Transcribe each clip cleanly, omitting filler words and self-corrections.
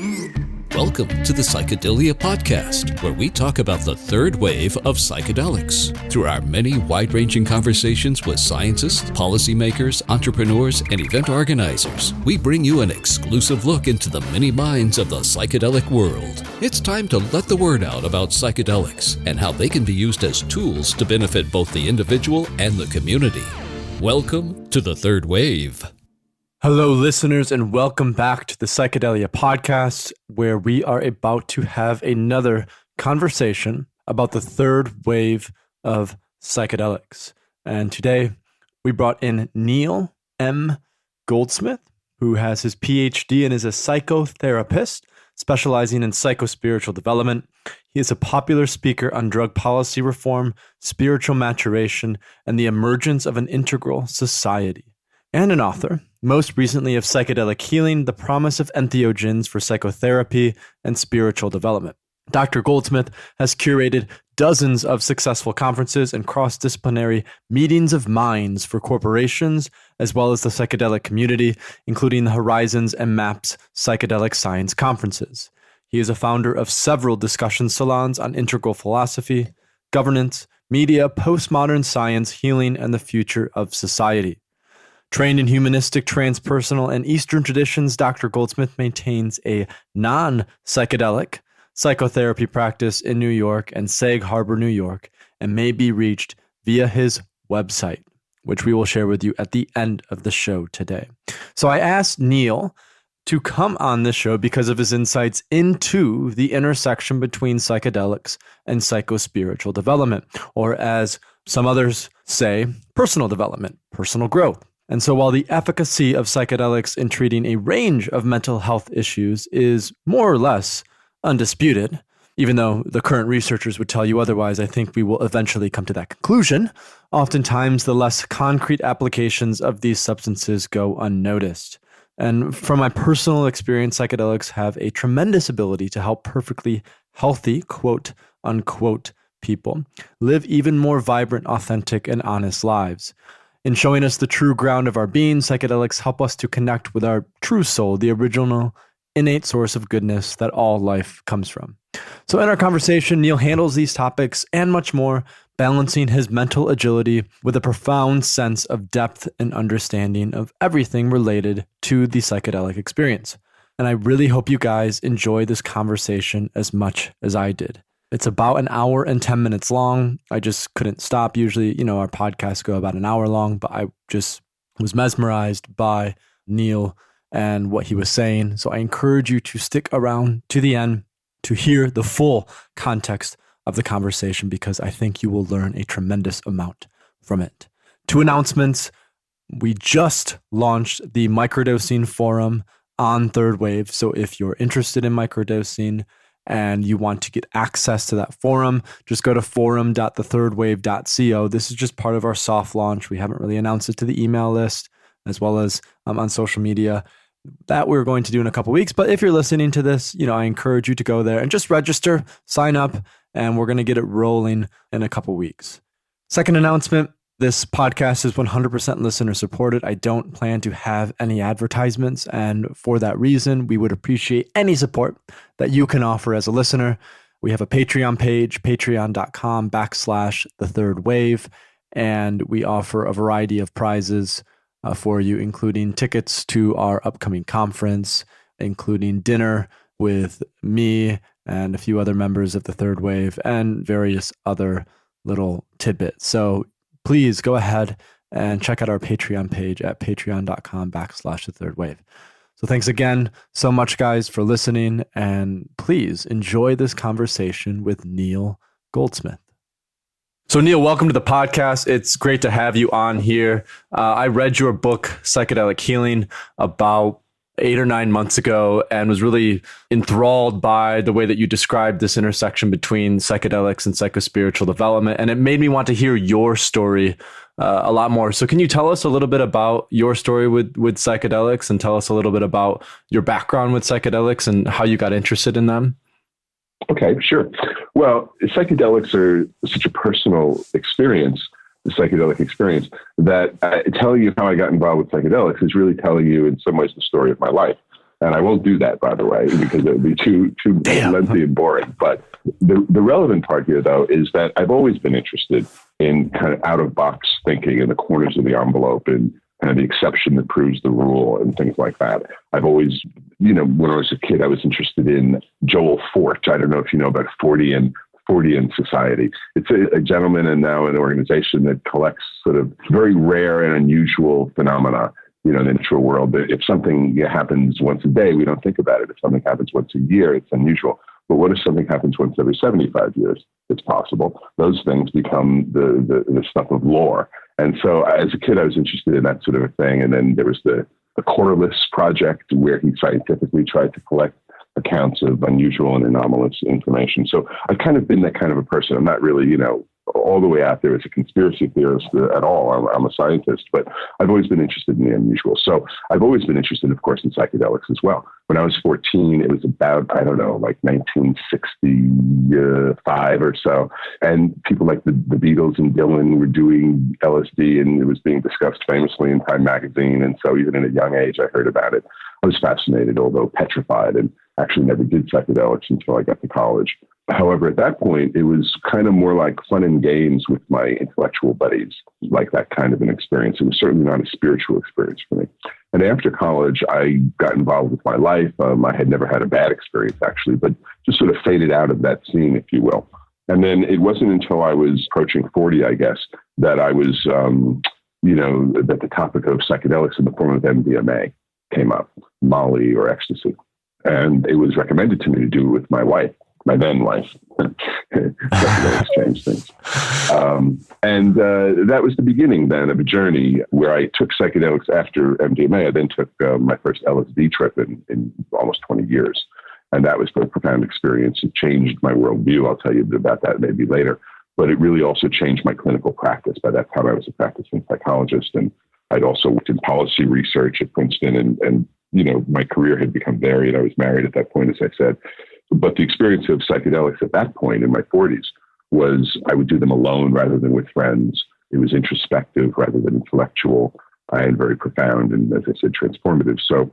Welcome to the Psychedelia Podcast, where we talk about the third wave of psychedelics. Through our many wide-ranging conversations with scientists, policymakers, entrepreneurs, and event organizers, we bring you an exclusive look into the many minds of the psychedelic world. It's time to let the word out about psychedelics and how they can be used as tools to benefit both the individual and the community. Welcome to the third wave. Hello, listeners, and welcome back to the Psychedelia Podcast, where we are about to have another conversation about the third wave of psychedelics. And today, we brought in Neal M. Goldsmith, who has his Ph.D. and is a psychotherapist specializing in psycho-spiritual development. He is a popular speaker on drug policy reform, spiritual maturation, and the emergence of an integral society, and an author, most recently of Psychedelic Healing, the Promise of Entheogens for Psychotherapy and Spiritual Development. Dr. Goldsmith has curated dozens of successful conferences and cross-disciplinary meetings of minds for corporations, as well as the psychedelic community, including the Horizons and MAPS Psychedelic Science Conferences. He is a founder of several discussion salons on integral philosophy, governance, media, postmodern science, healing, and the future of society. Trained in humanistic, transpersonal, and Eastern traditions, Dr. Goldsmith maintains a non-psychedelic psychotherapy practice in New York and Sag Harbor, New York, and may be reached via his website, which we will share with you at the end of the show today. So I asked Neal to come on this show because of his insights into the intersection between psychedelics and psycho-spiritual development, or as some others say, personal development, personal growth. And so while the efficacy of psychedelics in treating a range of mental health issues is more or less undisputed, even though the current researchers would tell you otherwise, I think we will eventually come to that conclusion. Oftentimes, the less concrete applications of these substances go unnoticed. And from my personal experience, psychedelics have a tremendous ability to help perfectly healthy, quote unquote, people live even more vibrant, authentic, and honest lives. In showing us the true ground of our being, psychedelics help us to connect with our true soul, the original, innate source of goodness that all life comes from. So in our conversation, Neal handles these topics and much more, balancing his mental agility with a profound sense of depth and understanding of everything related to the psychedelic experience. And I really hope you guys enjoy this conversation as much as I did. It's about an hour and 10 minutes long. I just couldn't stop. Usually, our podcasts go about an hour long, but I just was mesmerized by Neal and what he was saying. So I encourage you to stick around to the end to hear the full context of the conversation, because I think you will learn a tremendous amount from it. 2 announcements. We just launched the Microdosing forum on Third Wave. So if you're interested in microdosing and you want to get access to that forum, just go to forum.thethirdwave.co. This is just part of our soft launch. We haven't really announced it to the email list, as well as on social media. That we're going to do in a couple weeks. But if you're listening to this, I encourage you to go there and just register, sign up, and we're going to get it rolling in a couple weeks. Second announcement. This podcast is 100% listener supported. I don't plan to have any advertisements. And for that reason, we would appreciate any support that you can offer as a listener. We have a Patreon page, patreon.com/thethirdwave. And we offer a variety of prizes for you, including tickets to our upcoming conference, including dinner with me and a few other members of the Third Wave, and various other little tidbits. So please go ahead and check out our Patreon page at patreon.com/thethirdwave. So thanks again so much, guys, for listening, and please enjoy this conversation with Neal Goldsmith. So Neal, welcome to the podcast. It's great to have you on here. I read your book, Psychedelic Healing, about 8 or 9 months ago, and was really enthralled by the way that you described this intersection between psychedelics and psychospiritual development. And it made me want to hear your story a lot more. So can you tell us a little bit about your story with psychedelics, and tell us a little bit about your background with psychedelics and how you got interested in them? Okay, sure. Well, psychedelics are such a personal experience, the psychedelic experience, that telling you how I got involved with psychedelics is really telling you in some ways the story of my life. And I won't do that, by the way, because it would be too lengthy and boring. But the relevant part here, though, is that I've always been interested in kind of out-of-box thinking in the corners of the envelope and kind of the exception that proves the rule and things like that. I've always, when I was a kid, I was interested in Joel Fort. I don't know if you know about Fortean Society. It's a gentleman and now an organization that collects sort of very rare and unusual phenomena, in the natural world. If something happens once a day, we don't think about it. If something happens once a year, it's unusual. But what if something happens once every 75 years? It's possible. Those things become the stuff of lore. And so as a kid, I was interested in that sort of a thing. And then there was the Corliss Project, where he scientifically tried to collect accounts of unusual and anomalous information. So I've kind of been that kind of a person. I'm not really, all the way out there as a conspiracy theorist at all. I'm a scientist, but I've always been interested in the unusual. So I've always been interested, of course, in psychedelics as well. When I was 14, it was about, 1965 or so. And people like the Beatles and Dylan were doing LSD, and it was being discussed famously in Time magazine. And so even at a young age, I heard about it. I was fascinated, although petrified, and actually never did psychedelics until I got to college. However, at that point, it was kind of more like fun and games with my intellectual buddies, like that kind of an experience. It was certainly not a spiritual experience for me. And after college, I got involved with my life. I had never had a bad experience, actually, but just sort of faded out of that scene, if you will. And then it wasn't until I was approaching 40, I guess, that I was, that the topic of psychedelics in the form of MDMA came up, Molly or ecstasy. And it was recommended to me to do it with my wife. My then wife. Psychedelics changed things. And that was the beginning then of a journey where I took psychedelics after MDMA. I then took my first LSD trip in almost 20 years. And that was a profound experience. It changed my worldview. I'll tell you a bit about that maybe later. But it really also changed my clinical practice. By that time, I was a practicing psychologist, and I'd also worked in policy research at Princeton. And my career had become varied. I was married at that point, as I said. But the experience of psychedelics at that point in my 40s was I would do them alone rather than with friends. It was introspective rather than intellectual, and very profound and, as I said, transformative. So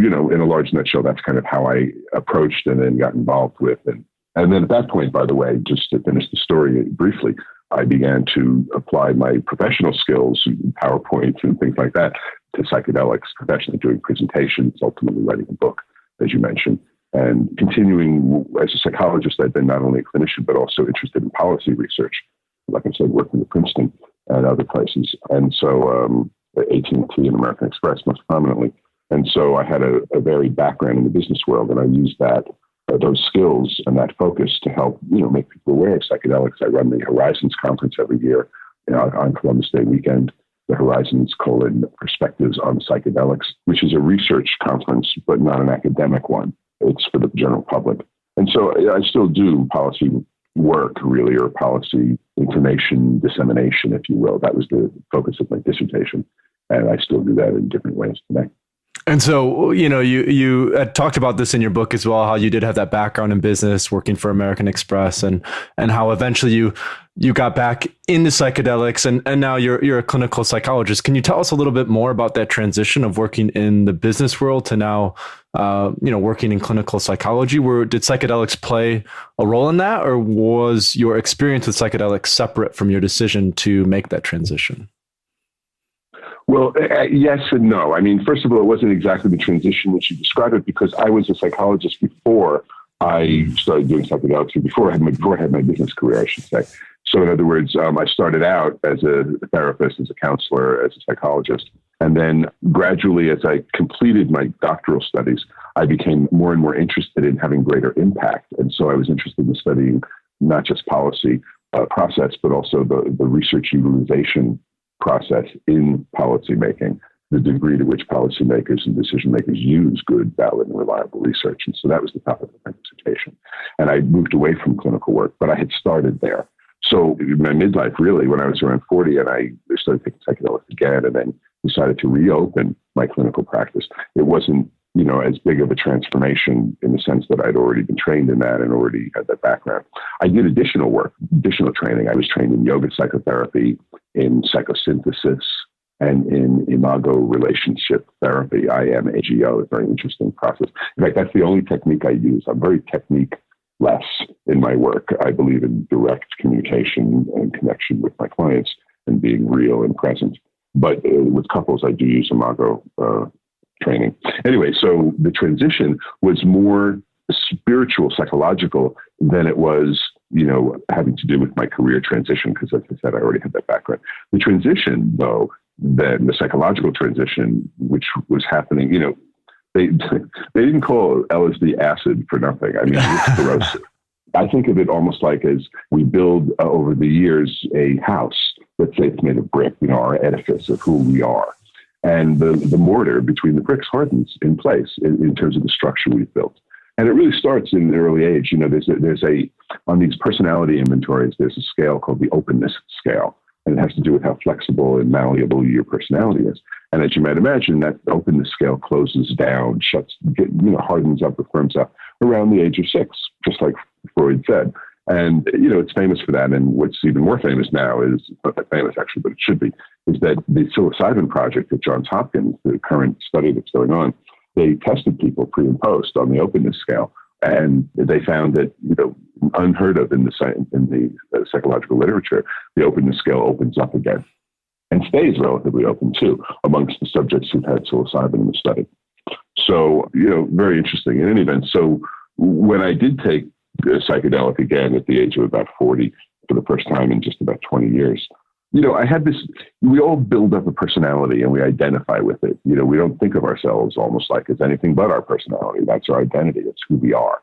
in a large nutshell, that's kind of how I approached and then got involved with. And then at that point, by the way, just to finish the story briefly, I began to apply my professional skills, PowerPoint and things like that, to psychedelics, professionally doing presentations, ultimately writing a book, as you mentioned. And continuing as a psychologist, I've been not only a clinician, but also interested in policy research. Like I said, working at Princeton and other places. And so AT&T and American Express most prominently. And so I had a varied background in the business world, and I used those skills and that focus to help, make people aware of psychedelics. I run the Horizons conference every year on Columbus Day weekend, the Horizons: Perspectives on Psychedelics, which is a research conference, but not an academic one. It's for the general public. And so I still do policy work, really, or policy information dissemination, if you will. That was the focus of my dissertation. And I still do that in different ways today. And so, you had talked about this in your book as well, how you did have that background in business, working for American Express, and how eventually you got back into psychedelics, and now you're a clinical psychologist. Can you tell us a little bit more about that transition of working in the business world to now, working in clinical psychology? Did psychedelics play a role in that, or was your experience with psychedelics separate from your decision to make that transition? Well, yes and no. I mean, first of all, it wasn't exactly the transition that you described it, because I was a psychologist before I started doing psychedelics, or before I had my business career, I should say. So in other words, I started out as a therapist, as a counselor, as a psychologist. And then gradually, as I completed my doctoral studies, I became more and more interested in having greater impact. And so I was interested in studying not just policy process, but also the research utilization process in policymaking, the degree to which policymakers and decision makers use good, valid, and reliable research. And so that was the topic of my dissertation. And I moved away from clinical work, but I had started there. So in my midlife, really, when I was around 40, and I started taking psychedelics again, and then decided to reopen my clinical practice. It wasn't, as big of a transformation in the sense that I'd already been trained in that and already had that background. I did additional work, additional training. I was trained in yoga psychotherapy, in psychosynthesis, and in imago relationship therapy. IMAGO is a very interesting process. In fact, that's the only technique I use. I'm very technique-less in my work. I believe in direct communication and connection with my clients and being real and present. But with couples, I do use imago training. Anyway, so the transition was more spiritual, psychological than it was, having to do with my career transition, because as I said, I already had that background. The transition, though, then the psychological transition, which was happening, they didn't call LSD acid for nothing. I mean, it's corrosive. I think of it almost like as we build over the years a house. Let's say it's made of brick, our edifice of who we are. And the mortar between the bricks hardens in place in terms of the structure we've built. And it really starts in an early age. There's on these personality inventories, there's a scale called the openness scale. And it has to do with how flexible and malleable your personality is. And as you might imagine, that openness scale closes down, hardens up or firms up around the age of 6, just like Freud said. And, it's famous for that. And what's even more famous now is, not that famous actually, but it should be, is that the psilocybin project at Johns Hopkins, the current study that's going on, they tested people pre and post on the openness scale. And they found that, unheard of in the psychological literature, the openness scale opens up again and stays relatively open too amongst the subjects who've had psilocybin in the study. So, very interesting in any event. So when I did take a psychedelic again at the age of about 40 for the first time in just about 20 years, I had this, we all build up a personality and we identify with it. We don't think of ourselves almost like as anything but our personality. That's our identity. It's who we are.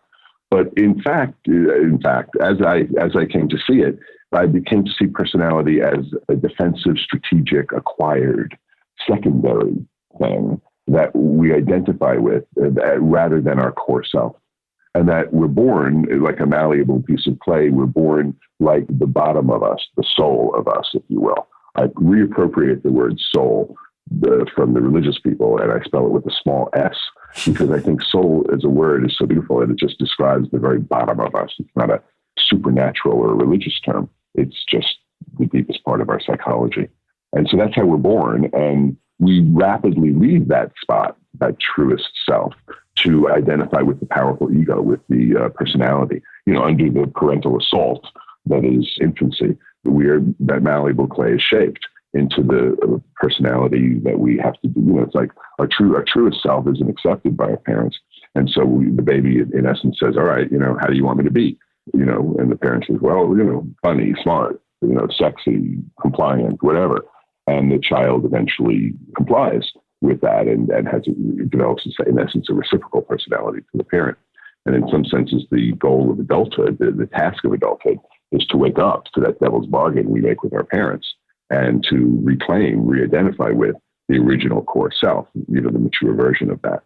But in fact, as I came to see it, I became to see personality as a defensive, strategic, acquired, secondary thing that we identify with rather than our core self. And that we're born like a malleable piece of clay. We're born like the bottom of us, the soul of us, if you will. I reappropriate the word soul from the religious people, and I spell it with a small s, because I think soul as a word is so beautiful, and it just describes the very bottom of us. It's not a supernatural or a religious term. It's just the deepest part of our psychology. And so that's how we're born. And we rapidly leave that spot, that truest self, to identify with the powerful ego, with the personality, under the parental assault that is infancy. That malleable clay is shaped into the personality that we have to do. It's like our truest self isn't accepted by our parents. And so the baby, in essence, says, all right, how do you want me to be? And the parent says, well, funny, smart, sexy, compliant, whatever. And the child eventually complies with that and develops, in essence, a reciprocal personality to the parent. And in some senses, the goal of adulthood, the task of adulthood, is to wake up to that devil's bargain we make with our parents and to reclaim, re-identify with the original core self, the mature version of that.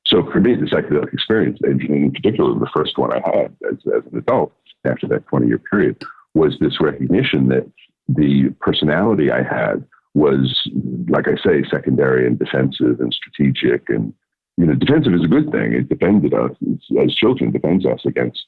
So for me, the psychedelic experience, and in particular, the first one I had as an adult after that 20-year period, was this recognition that the personality I had was, like I say, secondary and defensive and strategic. And, defensive is a good thing. It defended us as children, defends us against,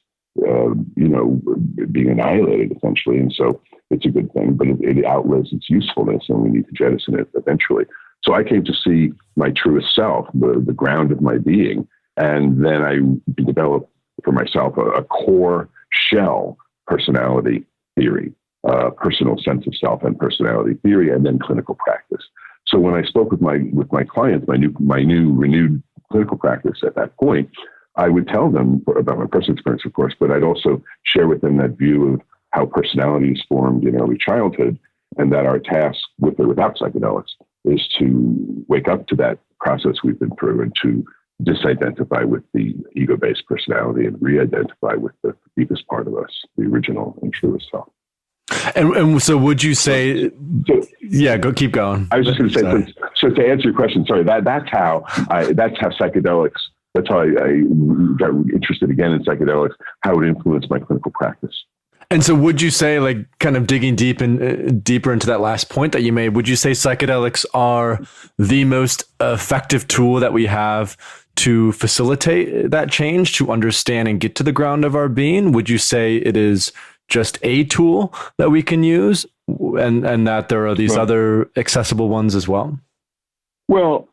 being annihilated, essentially. And so it's a good thing, but it outlives its usefulness, and we need to jettison it eventually. So I came to see my truest self, the ground of my being. And then I developed for myself a core shell personality theory, personal sense of self and personality theory, and then clinical practice. So when I spoke with my clients, my new renewed clinical practice at that point, I would tell them about my personal experience, of course, but I'd also share with them that view of how personality is formed in early childhood, and that our task, with or without psychedelics, is to wake up to that process we've been through and to disidentify with the ego-based personality and re-identify with the deepest part of us, the original and truest self. And so would you say, keep going. I was just going to say, so to answer your question, sorry, that's how psychedelics, that's how I got interested again in psychedelics, how it influenced my clinical practice. And so would you say, like, kind of digging deeper into that last point that you made, would you say psychedelics are the most effective tool that we have to facilitate that change, to understand and get to the ground of our being? Would you say it is just a tool that we can use? and that there are these other accessible ones as well? Well,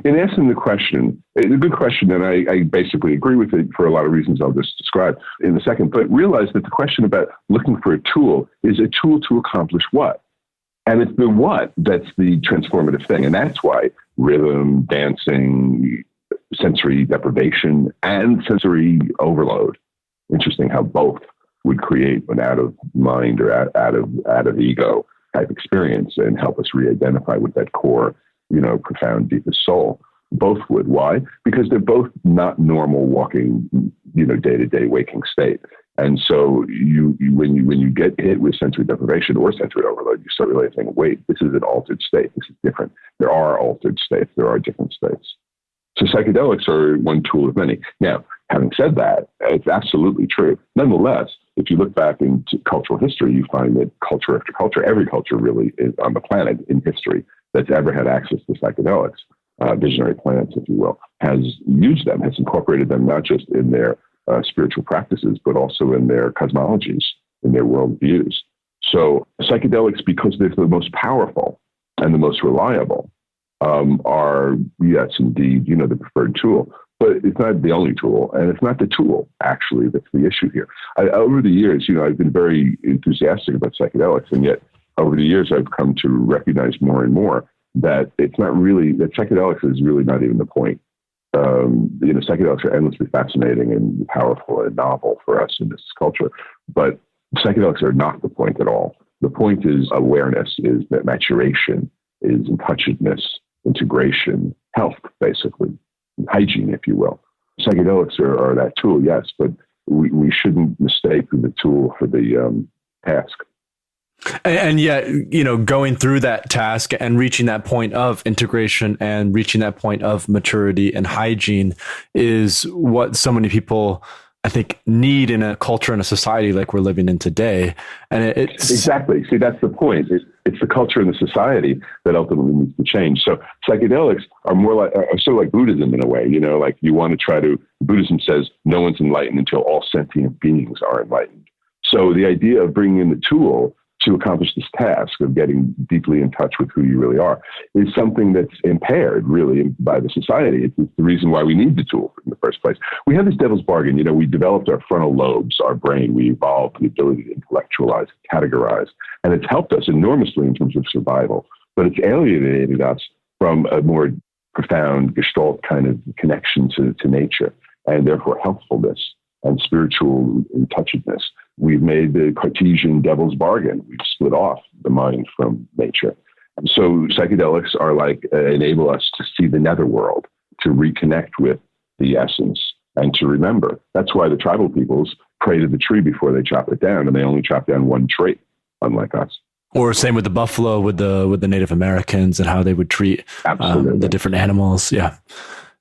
in asking the question, it's a good question, and I basically agree with it for a lot of reasons I'll just describe in a second, but realize that the question about looking for a tool is a tool to accomplish what? And it's the what that's the transformative thing. And that's why rhythm, dancing, sensory deprivation, and sensory overload. Interesting how both would create an out of mind or out of ego type experience and help us re-identify with that core, profound, deepest soul. Both would. Why? Because they're both not normal walking, day-to-day waking state. And so when you get hit with sensory deprivation or sensory overload, you start realizing, wait, this is an altered state. This is different. There are altered states. There are different states. So psychedelics are one tool of many. Now, having said that, it's absolutely true. Nonetheless, if you look back into cultural history, you find that culture after culture, every culture really is on the planet in history that's ever had access to psychedelics, visionary plants, if you will, has used them, has incorporated them not just in their spiritual practices, but also in their cosmologies, in their worldviews. So psychedelics, because they're the most powerful and the most reliable, are, yes, indeed, the preferred tool. But it's not the only tool, and it's not the tool, actually, that's the issue here. Over the years, I've been very enthusiastic about psychedelics, and yet over the years, I've come to recognize more and more that it's not really, that psychedelics is really not even the point. Psychedelics are endlessly fascinating and powerful and novel for us in this culture, but psychedelics are not the point at all. The point is awareness, is that maturation, is in-touchedness, integration, health, basically, hygiene, if you will. Psychedelics are that tool, yes, but we shouldn't mistake the tool for the task. And yet, going through that task and reaching that point of integration and reaching that point of maturity and hygiene is what so many people, I think, need in a culture and a society like we're living in today. And it's exactly. See, that's the point. It's the culture and the society that ultimately needs to change. So psychedelics are sort of like Buddhism in a way. Like you want to try to. Buddhism says no one's enlightened until all sentient beings are enlightened. So the idea of bringing in the tool to accomplish this task of getting deeply in touch with who you really are is something that's impaired really by the society. It's the reason why we need the tool in the first place. We have this devil's bargain. We developed our frontal lobes, our brain. We evolved the ability to intellectualize, categorize, and it's helped us enormously in terms of survival, but it's alienated us from a more profound Gestalt kind of connection to nature and therefore healthfulness and spiritual in-touchedness. We've made the Cartesian devil's bargain. We've split off the mind from nature. And so psychedelics are enable us to see the netherworld, to reconnect with the essence and to remember. That's why the tribal peoples pray to the tree before they chop it down, and they only chop down one tree, unlike us. Or same with the buffalo, with the Native Americans and how they would treat the different animals. Yeah.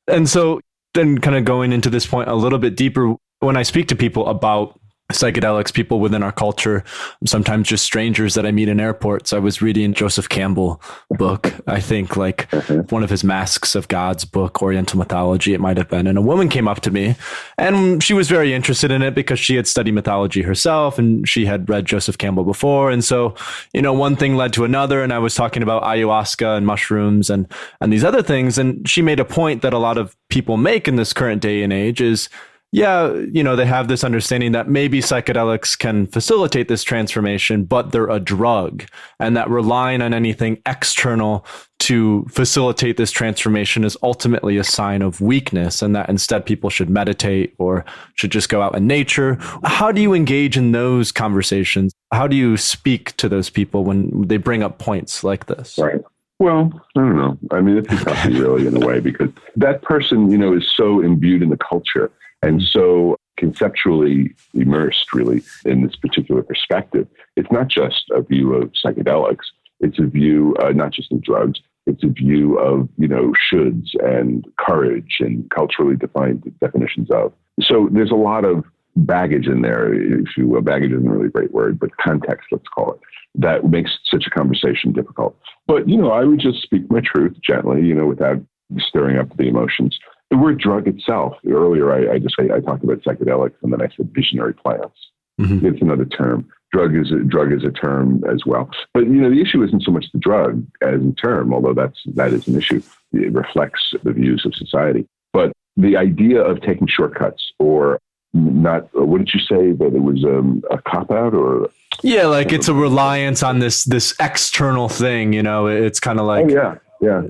And so then kind of going into this point a little bit deeper, when I speak to people about psychedelics, people within our culture, sometimes just strangers that I meet in airports. I was reading Joseph Campbell book, I think one of his Masks of God's book, Oriental Mythology, it might have been. And a woman came up to me and she was very interested in it because she had studied mythology herself and she had read Joseph Campbell before. And so, one thing led to another. And I was talking about ayahuasca and mushrooms and these other things. And she made a point that a lot of people make in this current day and age is, they have this understanding that maybe psychedelics can facilitate this transformation, but they're a drug, and that relying on anything external to facilitate this transformation is ultimately a sign of weakness, and that instead people should meditate or should just go out in nature. How do you engage in those conversations? How do you speak to those people when they bring up points like this? Right. Well, I don't know. I mean, it's tough really in a way because that person, is so imbued in the culture and so conceptually immersed really in this particular perspective. It's not just a view of psychedelics. It's a view, not just of drugs. It's a view of, shoulds and courage and culturally defined definitions of. So there's a lot of baggage in there, if you will. Baggage isn't really a great word, but context, let's call it, that makes such a conversation difficult. But, I would just speak my truth gently, without stirring up the emotions. The word drug itself, earlier I talked about psychedelics and then I said visionary plants. Mm-hmm. It's another term. drug is a term as well. But, the issue isn't so much the drug as a term, although that is an issue. It reflects the views of society. But the idea of taking shortcuts or not, what did you say, that it was a cop-out or? Yeah, like it's a reliance on this external thing, it's kind of like. Oh, yeah.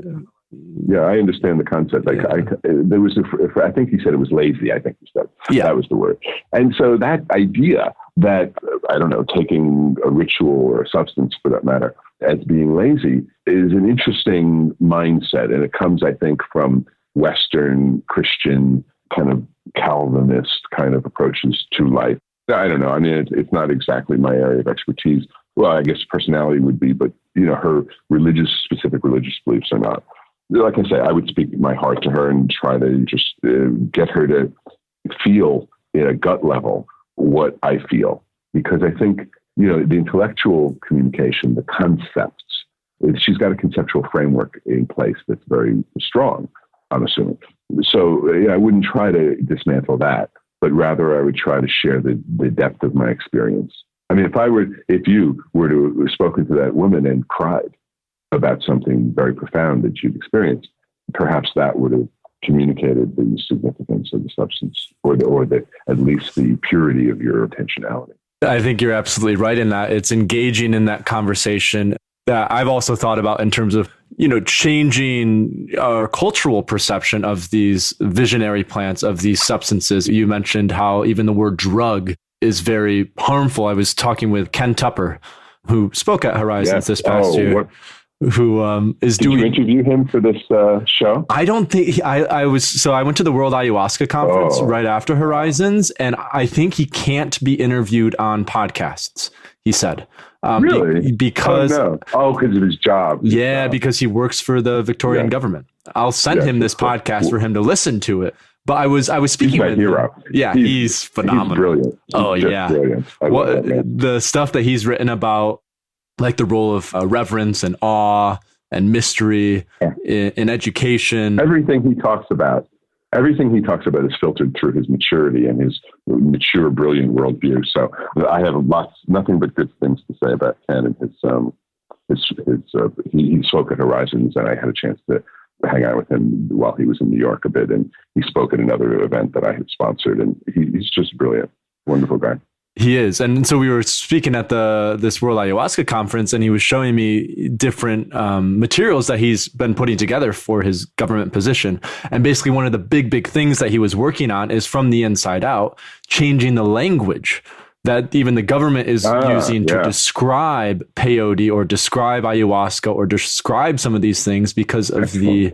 Yeah, I understand the concept. There was I think you said it was lazy. I think you said that was the word. And so that idea that, I don't know, taking a ritual or a substance for that matter as being lazy is an interesting mindset. And it comes, I think, from Western Christian kind of Calvinist kind of approaches to life. I don't know. I mean, it's not exactly my area of expertise. Well, I guess personality would be, but, her specific religious beliefs are not. Like I say, I would speak my heart to her and try to just get her to feel at a gut level what I feel. Because I think, the intellectual communication, the concepts, she's got a conceptual framework in place that's very strong, I'm assuming. So I wouldn't try to dismantle that, but rather I would try to share the depth of my experience. I mean, if you were to have spoken to that woman and cried about something very profound that you'd experienced, perhaps that would have communicated the significance of the substance or at least the purity of your intentionality. I think you're absolutely right in that. It's engaging in that conversation that I've also thought about in terms of, changing our cultural perception of these visionary plants, of these substances. You mentioned how even the word drug is very harmful. I was talking with Ken Tupper, who spoke at Horizons this past year. Who is doing? Did you interview him for this show? I don't think I was. So I went to the World Ayahuasca Conference right after Horizons, and I think he can't be interviewed on podcasts. He said, really? Because because of his job. Yeah, because he works for the Victorian government. I'll send him this podcast for him to listen to it. But I was speaking with hero. Him. Yeah, he's phenomenal. He's brilliant. Brilliant. The stuff that he's written about, like the role of reverence and awe and mystery in education. Everything he talks about is filtered through his maturity and his mature, brilliant worldview. So I have nothing but good things to say about Ken and he spoke at Horizons, and I had a chance to hang out with him while he was in New York a bit, and he spoke at another event that I had sponsored, and he's just brilliant, wonderful guy. He is. And so we were speaking at this World Ayahuasca Conference, and he was showing me different materials that he's been putting together for his government position. And basically one of the big things that he was working on is from the inside out, changing the language that even the government is using to describe peyote or describe ayahuasca or describe some of these things because of the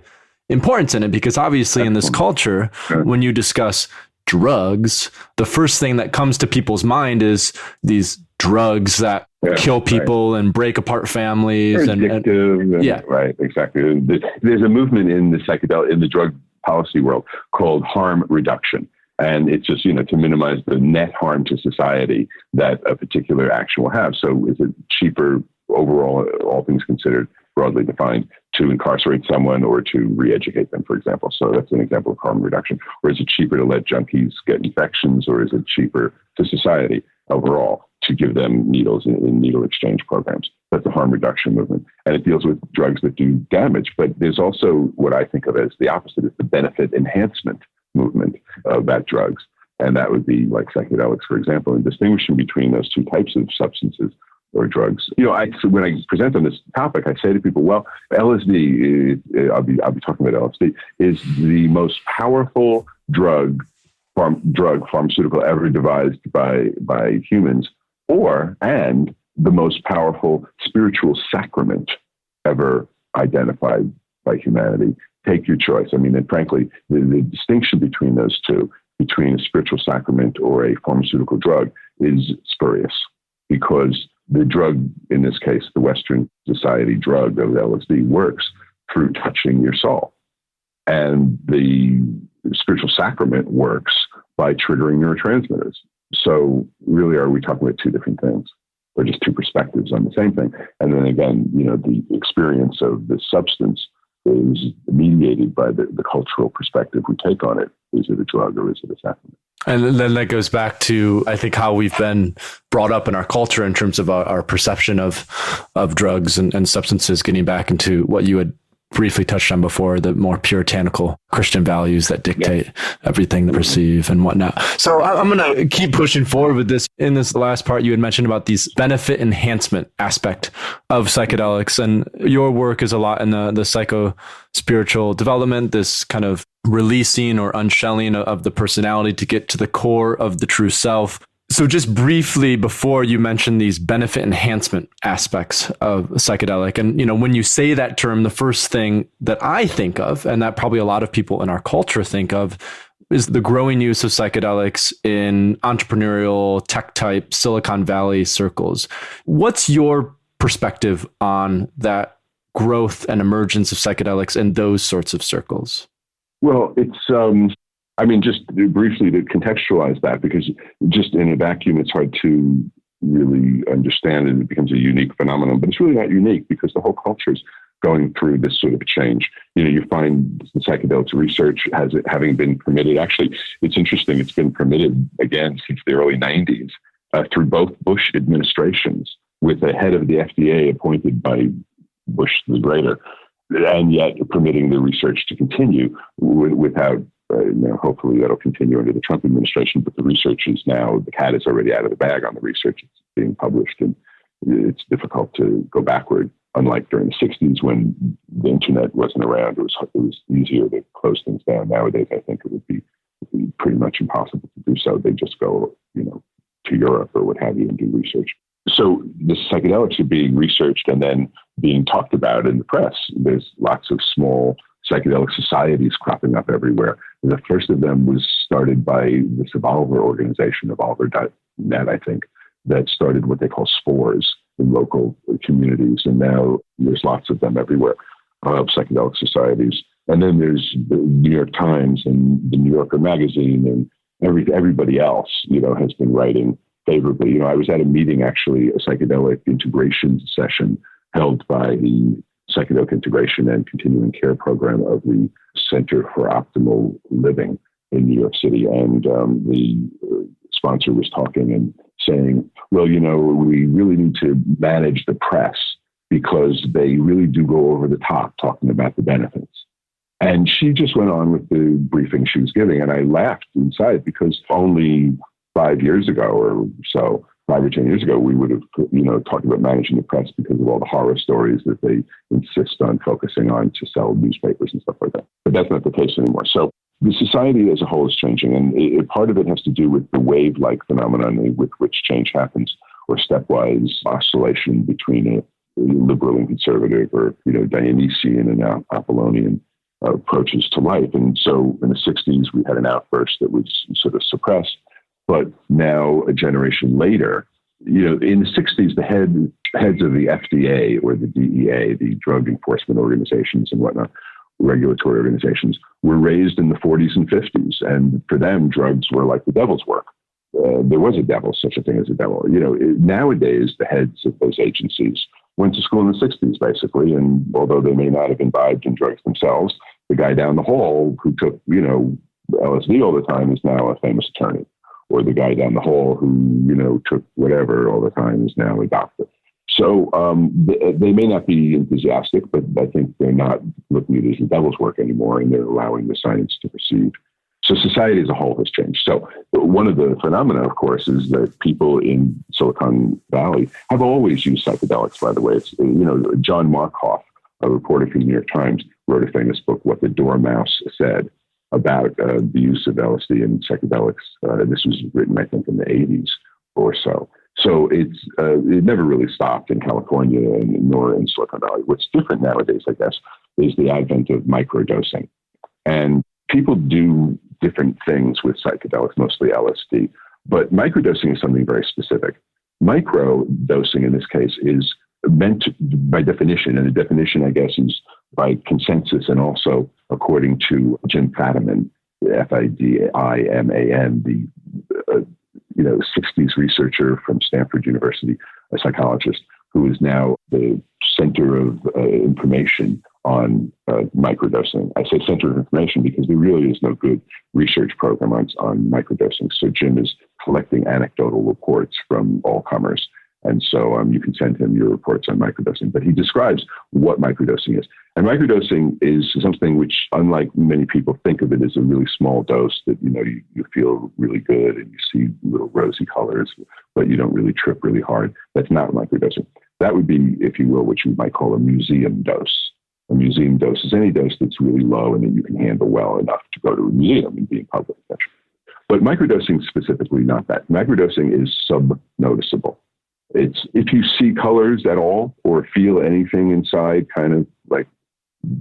importance in it. Because obviously in this culture, when you discuss drugs, the first thing that comes to people's mind is these drugs that kill people and break apart families. Right, exactly. There's a movement in the drug policy world called harm reduction. And it's just, to minimize the net harm to society that a particular action will have. So is it cheaper overall, all things considered, broadly defined, to incarcerate someone or to re-educate them, for example? So that's an example of harm reduction. Or is it cheaper to let junkies get infections, or is it cheaper to society overall to give them needles in needle exchange programs? That's the harm reduction movement. And it deals with drugs that do damage. But there's also what I think of as the opposite, is the benefit enhancement movement about drugs. And that would be like psychedelics, for example, and distinguishing between those two types of substances or drugs. When I present on this topic, I say to people, well, LSD, I'll be talking about LSD, is the most powerful pharmaceutical ever devised by humans, and the most powerful spiritual sacrament ever identified by humanity. Take your choice. I mean, and frankly, the distinction between those two, between a spiritual sacrament or a pharmaceutical drug, is spurious, because the drug, in this case, the Western society drug of LSD, works through touching your soul. And the spiritual sacrament works by triggering neurotransmitters. So really, are we talking about two different things, or just two perspectives on the same thing? And then again, the experience of the substance is mediated by the cultural perspective we take on it. Is it a drug or is it a sacrament? And then that goes back to, I think, how we've been brought up in our culture in terms of our perception of drugs and substances, getting back into what you had briefly touched on before, the more puritanical Christian values that dictate everything that we perceive and whatnot. So I'm going to keep pushing forward with this. In this last part, you had mentioned about these benefit enhancement aspect of psychedelics, and your work is a lot in the psycho-spiritual development, this kind of releasing or unshelling of the personality to get to the core of the true self. So just briefly, before you mention these benefit enhancement aspects of psychedelic, and when you say that term, the first thing that I think of, and that probably a lot of people in our culture think of, is the growing use of psychedelics in entrepreneurial, tech type, Silicon Valley circles. What's your perspective on that growth and emergence of psychedelics in those sorts of circles? Well, it's just briefly to contextualize that, because just in a vacuum, it's hard to really understand, and it becomes a unique phenomenon. But it's really not unique, because the whole culture is going through this sort of a change. You find the psychedelics research having been permitted. Actually, it's interesting. It's been permitted again since the early 90s through both Bush administrations, with the head of the FDA appointed by Bush the Greater, and yet permitting the research to continue without. Hopefully that'll continue under the Trump administration, but the research is now, the cat is already out of the bag on the research. It's being published, and it's difficult to go backward. Unlike during the 60s, when the internet wasn't around, it was easier to close things down. Nowadays, I think it would be pretty much impossible to do so. They just go, to Europe or what have you and do research. So the psychedelics are being researched and then being talked about in the press. There's lots of small psychedelic societies cropping up everywhere. The first of them was started by this Evolver organization, Evolver.net, I think, that started what they call spores in local communities. And now there's lots of them everywhere, psychedelic societies. And then there's the New York Times and the New Yorker magazine, and everybody else, has been writing favorably. I was at a meeting, actually, a psychedelic integration session held by the Psychedelic Integration and Continuing Care Program of the Center for Optimal Living in New York City. And the sponsor was talking and saying, well, we really need to manage the press, because they really do go over the top talking about the benefits. And she just went on with the briefing she was giving. And I laughed inside, because only 5 years ago or so, 5 or 10 years ago, we would have, talked about managing the press because of all the horror stories that they insist on focusing on to sell newspapers and stuff like that. But that's not the case anymore. So the society as a whole is changing, and part of it has to do with the wave-like phenomenon with which change happens, or stepwise oscillation between a liberal and conservative, or Dionysian and Apollonian approaches to life. And so in the 60s, we had an outburst that was sort of suppressed. But now, a generation later, in the 60s, the heads of the FDA or the DEA, the drug enforcement organizations and whatnot, regulatory organizations, were raised in the 40s and 50s. And for them, drugs were like the devil's work. There was a devil, such a thing as a devil. Nowadays, the heads of those agencies went to school in the 60s, basically. And although they may not have imbibed in drugs themselves, the guy down the hall who took, LSD all the time is now a famous attorney. Or the guy down the hall who, took whatever all the time is now a doctor. So they may not be enthusiastic, but I think they're not looking at it as the devil's work anymore, and they're allowing the science to proceed. So society as a whole has changed. So one of the phenomena, of course, is that people in Silicon Valley have always used psychedelics, by the way. It's, John Markoff, a reporter from the New York Times, wrote a famous book, What the Dormouse Said, about the use of LSD and psychedelics. This was written, I think, in the 80s or so. So it never really stopped in California nor in Silicon Valley. What's different nowadays, I guess, is the advent of microdosing. And people do different things with psychedelics, mostly LSD. But microdosing is something very specific. Microdosing, in this case, is meant by definition, and the definition, I guess, is by consensus and also according to Jim Fadiman, F-I-D-I-M-A-N, the 60s researcher from Stanford University, a psychologist who is now the center of information on microdosing. I say center of information because there really is no good research program on microdosing. So Jim is collecting anecdotal reports from all comers. And so you can send him your reports on microdosing. But he describes what microdosing is. And microdosing is something which, unlike many people think of it as a really small dose that, you feel really good and you see little rosy colors, but you don't really trip really hard. That's not microdosing. That would be, if you will, what you might call a museum dose. A museum dose is any dose that's really low and that you can handle well enough to go to a museum and be in public, etc. But microdosing specifically, not that. Microdosing is sub-noticeable. It's if you see colors at all or feel anything inside kind of like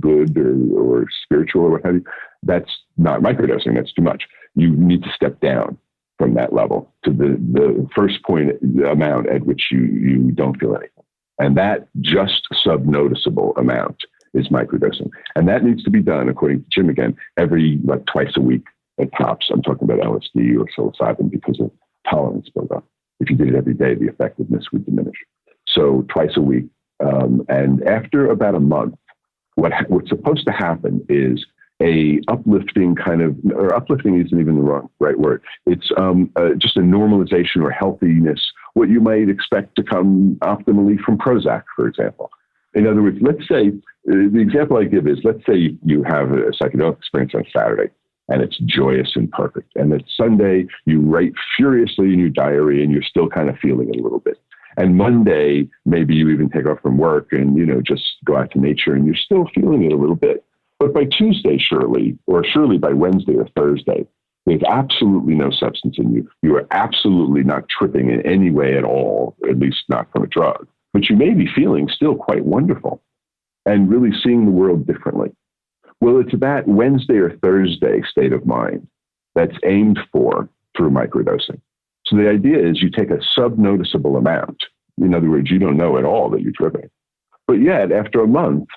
good or spiritual or what have you, that's not microdosing. That's too much. You need to step down from that level to the first point amount at which you don't feel anything. And that just sub-noticeable amount is microdosing. And that needs to be done, according to Jim again, every twice a week at tops. I'm talking about LSD or psilocybin because of tolerance buildup. If you did it every day, the effectiveness would diminish. So twice a week. And after about a month, what's supposed to happen is a uplifting or uplifting isn't even the right word. It's just a normalization or healthiness, what you might expect to come optimally from Prozac, for example. In other words, let's say, the example I give is, let's say you have a psychedelic experience on Saturday, and it's joyous and perfect. And that Sunday, you write furiously in your diary, and you're still kind of feeling it a little bit. And Monday, maybe you even take off from work and, just go out to nature, and you're still feeling it a little bit. But by Tuesday, surely by Wednesday or Thursday, there's absolutely no substance in you. You are absolutely not tripping in any way at all, at least not from a drug. But you may be feeling still quite wonderful and really seeing the world differently. Well, it's that Wednesday or Thursday state of mind that's aimed for through microdosing. So the idea is you take a sub-noticeable amount. In other words, you don't know at all that you're tripping. But yet, after a month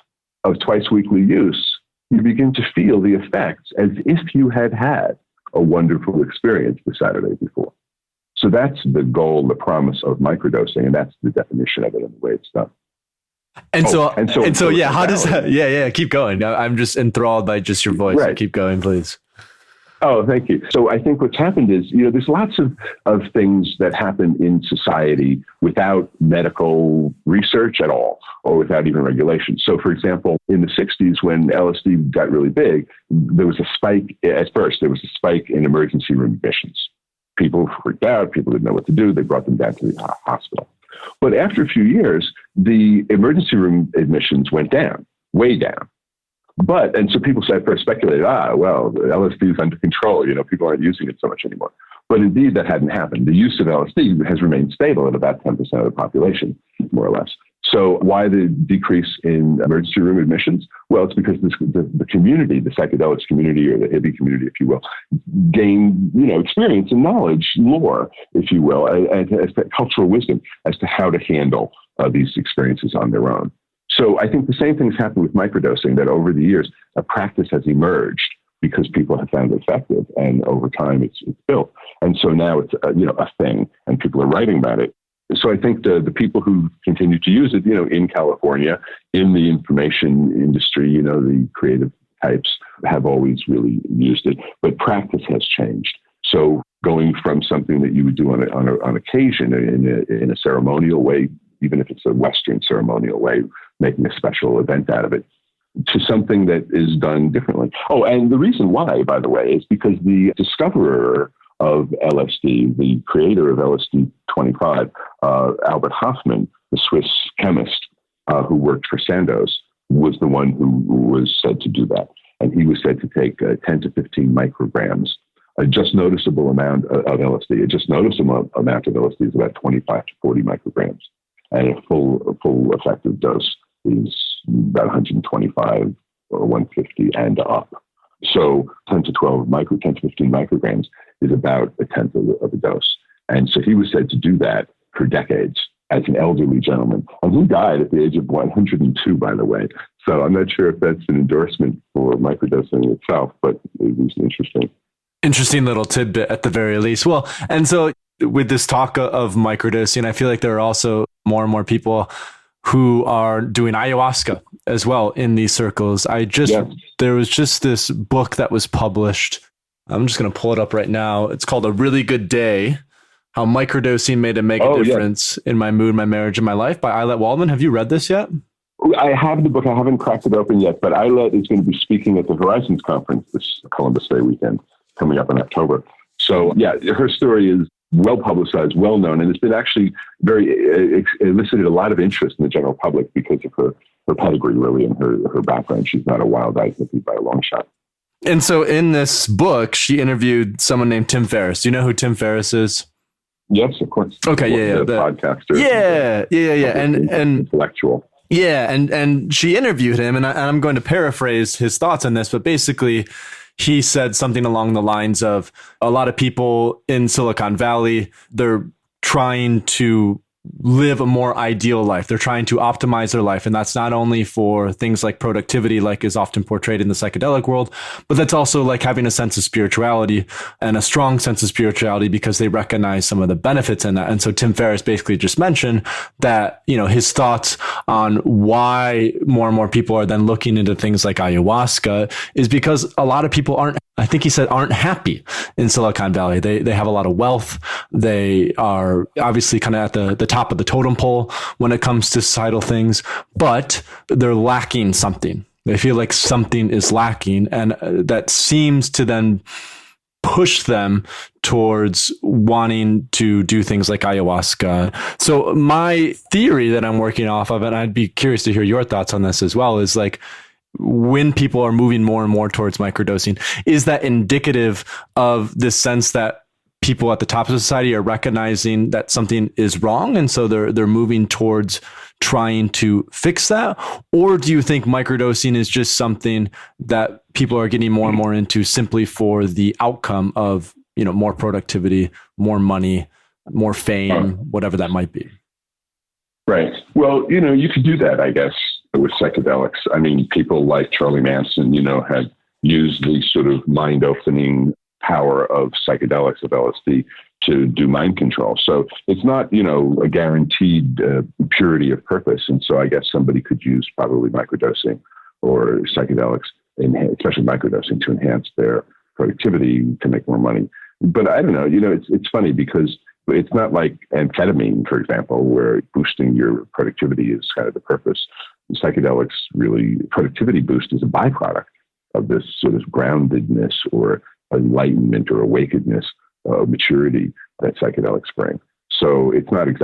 of twice weekly use, you begin to feel the effects as if you had had a wonderful experience the Saturday before. So that's the goal, the promise of microdosing, and that's the definition of it and the way it's done. And so, yeah, how does that? Yeah, keep going. I'm just enthralled by just your voice. Right. Keep going, please. Oh, thank you. So I think what's happened is, there's lots of things that happen in society without medical research at all, or without even regulation. So, for example, in the 60s, when LSD got really big, there was a spike. At first, there was a spike in emergency room admissions. People freaked out. People didn't know what to do. They brought them down to the hospital. But after a few years, the emergency room admissions went down, way down. And so people at first speculated, LSD is under control. People aren't using it so much anymore. But indeed, that hadn't happened. The use of LSD has remained stable at about 10% of the population, more or less. So why the decrease in emergency room admissions? Well, it's because the community, the psychedelics community, or the hippie community, if you will, gained experience and knowledge, lore, if you will, as cultural wisdom as to how to handle these experiences on their own. So I think the same thing's happened with microdosing, that over the years, a practice has emerged because people have found it effective, and over time it's built. And so now it's a thing, and people are writing about it. So I think the people who continue to use it, in California, in the information industry, the creative types have always really used it, but practice has changed. So going from something that you would do on occasion in a ceremonial way, even if it's a Western ceremonial way, making a special event out of it, to something that is done differently. Oh, and the reason why, by the way, is because the discoverer of LSD, the creator of LSD 25, Albert Hofmann, the Swiss chemist who worked for Sandoz, was the one who was said to do that. And he was said to take 10 to 15 micrograms, a just noticeable amount of LSD. A just noticeable amount of LSD is about 25 to 40 micrograms. And a full effective dose is about 125 or 150 and up. So 10 to 15 micrograms is about a tenth of a dose. And so he was said to do that for decades as an elderly gentleman. And he died at the age of 102, by the way. So I'm not sure if that's an endorsement for microdosing itself, but it was interesting little tidbit at the very least. Well, and so with this talk of microdosing, I feel like there are also more and more people who are doing ayahuasca as well in these circles. There was just this book that was published. I'm just going to pull it up right now. It's called A Really Good Day: How Microdosing Made a Mega Difference in My Mood, My Marriage, and My Life by Ayelet Waldman. Have you read this yet? I have the book. I haven't cracked it open yet, but Ayelet is going to be speaking at the Horizons Conference this Columbus Day weekend coming up in October. So yeah, her story is well publicized, well known, and it's been actually very elicited a lot of interest in the general public because of her pedigree, really, and her background. She's not a wild-eyed hippie by a long shot. And so in this book, she interviewed someone named Tim Ferriss. Do you know who Tim Ferriss is? Yes, of course. Okay, yeah. The podcaster. Yeah. And intellectual. Yeah, and she interviewed him, and I'm going to paraphrase his thoughts on this, but basically he said something along the lines of a lot of people in Silicon Valley, they're trying to live a more ideal life. They're trying to optimize their life. And that's not only for things like productivity, like is often portrayed in the psychedelic world, but that's also like having a sense of spirituality and a strong sense of spirituality because they recognize some of the benefits in that. And so Tim Ferriss basically just mentioned that, his thoughts on why more and more people are then looking into things like ayahuasca is because a lot of people aren't happy in Silicon Valley. They have a lot of wealth. They are obviously kind of at the top of the totem pole when it comes to societal things, but they're lacking something. They feel like something is lacking, and that seems to then push them towards wanting to do things like ayahuasca. So my theory that I'm working off of, and I'd be curious to hear your thoughts on this as well, is like, when people are moving more and more towards microdosing, is that indicative of this sense that people at the top of society are recognizing that something is wrong, and so they're moving towards trying to fix that? Or do you think microdosing is just something that people are getting more and more into simply for the outcome of, more productivity, more money, more fame, whatever that might be? Right. Well, you could do that, I guess, with psychedelics. I mean, people like Charlie Manson, had used the sort of mind-opening power of psychedelics, of LSD, to do mind control. So it's not, a guaranteed purity of purpose. And so I guess somebody could use probably microdosing or psychedelics, especially microdosing, to enhance their productivity, to make more money. But I don't know, it's funny because it's not like amphetamine, for example, where boosting your productivity is kind of the purpose. Psychedelics really, productivity boost is a byproduct of this sort of groundedness or enlightenment or awakenedness, maturity that psychedelics bring. So it's not a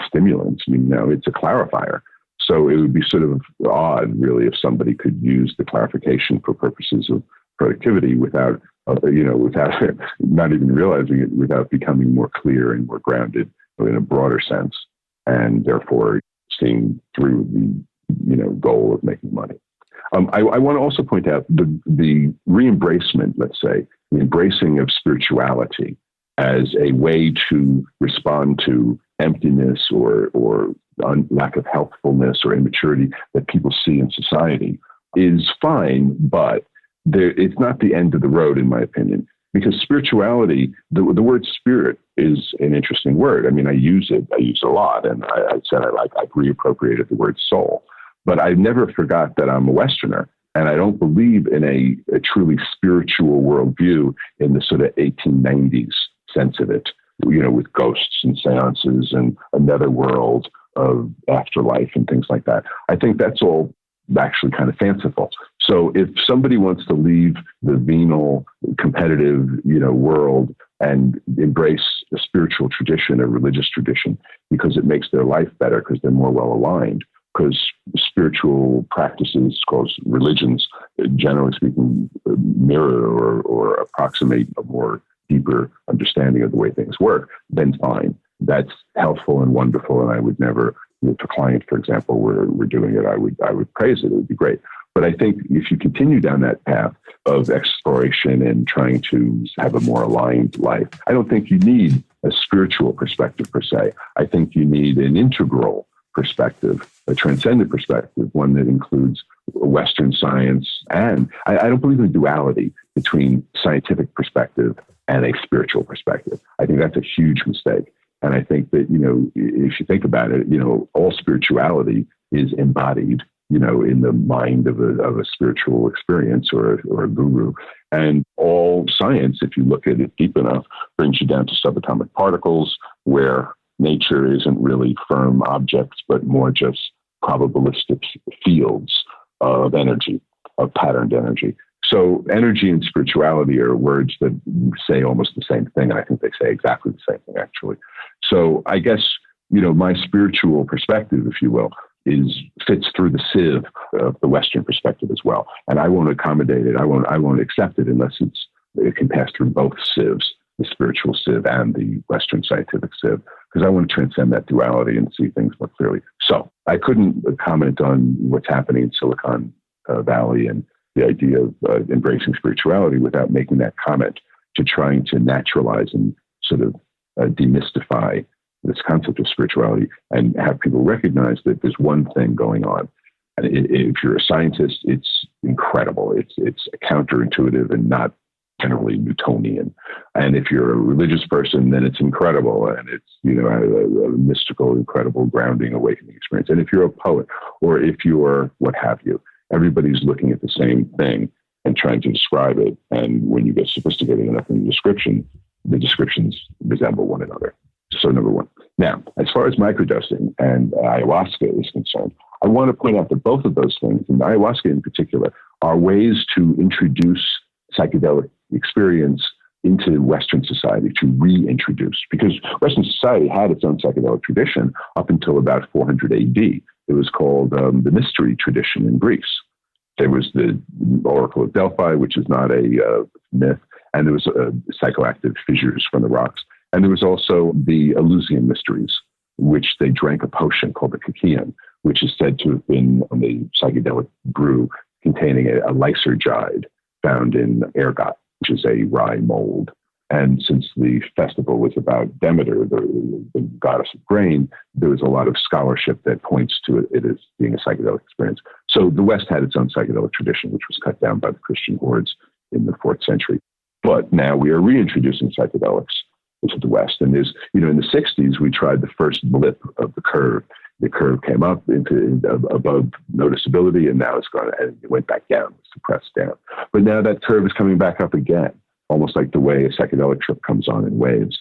stimulant, it's a clarifier. So it would be sort of odd, really, if somebody could use the clarification for purposes of productivity without not even realizing it, without becoming more clear and more grounded in a broader sense, and therefore seeing through the goal of making money. I want to also point out the re-embracement, let's say, the embracing of spirituality as a way to respond to emptiness or lack of healthfulness or immaturity that people see in society is fine, but it's not the end of the road, in my opinion, because spirituality, the word spirit is an interesting word. I mean, I use it a lot, and I said I've reappropriated the word soul. But I never forgot that I'm a Westerner, and I don't believe in a truly spiritual worldview in the sort of 1890s sense of it, with ghosts and seances and another world of afterlife and things like that. I think that's all actually kind of fanciful. So if somebody wants to leave the venal, competitive, world and embrace a spiritual tradition, a religious tradition, because it makes their life better, because they're more well aligned, because spiritual practices, called religions, generally speaking, mirror or approximate a more deeper understanding of the way things work, then fine. That's helpful and wonderful. And I would never, if a client, for example, were doing it, I would praise it. It would be great. But I think if you continue down that path of exploration and trying to have a more aligned life, I don't think you need a spiritual perspective per se. I think you need an integral perspective, a transcendent perspective, one that includes Western science. And I don't believe in duality between scientific perspective and a spiritual perspective. I think that's a huge mistake. And I think that, if you think about it, all spirituality is embodied in the mind of a spiritual experience or a guru. And all science, if you look at it deep enough, brings you down to subatomic particles, where nature isn't really firm objects, but more just probabilistic fields of energy, of patterned energy. So energy and spirituality are words that say almost the same thing. I think they say exactly the same thing, actually. So I guess, my spiritual perspective, if you will, fits through the sieve of the Western perspective as well. And I won't accommodate it. I won't accept it unless it can pass through both sieves, the spiritual sieve and the Western scientific sieve, because I want to transcend that duality and see things more clearly. So I couldn't comment on what's happening in Silicon Valley and the idea of embracing spirituality without making that comment, to trying to naturalize and sort of demystify this concept of spirituality and have people recognize that there's one thing going on. And if you're a scientist, it's incredible. It's counterintuitive and not generally Newtonian. And if you're a religious person, then it's incredible. And it's, a mystical, incredible grounding, awakening experience. And if you're a poet, or if you're what have you, everybody's looking at the same thing and trying to describe it. And when you get sophisticated enough in the descriptions resemble one another. So number one. Now, as far as microdosing and ayahuasca is concerned, I want to point out that both of those things, and ayahuasca in particular, are ways to introduce psychedelic experience into Western society, to reintroduce, because Western society had its own psychedelic tradition up until about 400 AD. It was called the mystery tradition in Greece. There was the Oracle of Delphi, which is not a myth, and there was psychoactive fissures from the rocks. And there was also the Eleusinian mysteries, which they drank a potion called the Kykeon, which is said to have been the psychedelic brew containing a lysergide found in ergot, which is a rye mold. And since the festival was about Demeter, the goddess of grain, there was a lot of scholarship that points to it as being a psychedelic experience. So the West had its own psychedelic tradition, which was cut down by the Christian hordes in the 4th century. But now we are reintroducing psychedelics into the West. And in the 60s, we tried the first blip of the curve. The curve came up above noticeability, and now it's gone, and it went back down, it's depressed down. But now that curve is coming back up again, almost like the way a psychedelic trip comes on in waves.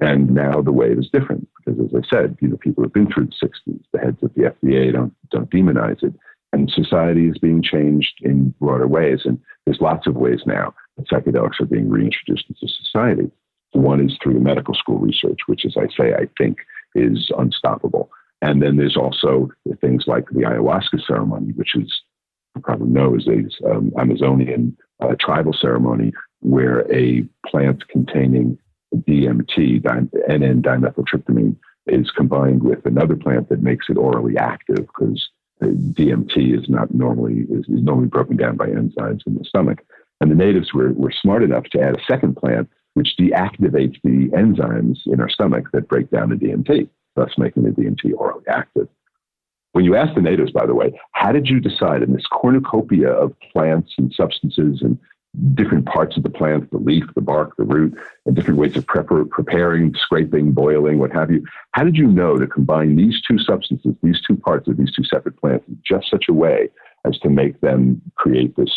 And now the wave is different, because as I said, people have been through the 60s. The heads of the FDA don't demonize it. And society is being changed in broader ways. And there's lots of ways now that psychedelics are being reintroduced into society. One is through the medical school research, which, as I say, I think is unstoppable. And then there's also things like the ayahuasca ceremony, which is, you probably know, is a Amazonian tribal ceremony where a plant containing DMT, N,N-dimethyltryptamine, is combined with another plant that makes it orally active, because DMT is normally broken down by enzymes in the stomach. And the natives were smart enough to add a second plant which deactivates the enzymes in our stomach that break down the DMT, thus making the DMT orally active. When you ask the natives, by the way, how did you decide in this cornucopia of plants and substances and different parts of the plant, the leaf, the bark, the root, and different ways of preparing, scraping, boiling, what have you, how did you know to combine these two substances, these two parts of these two separate plants in just such a way as to make them create this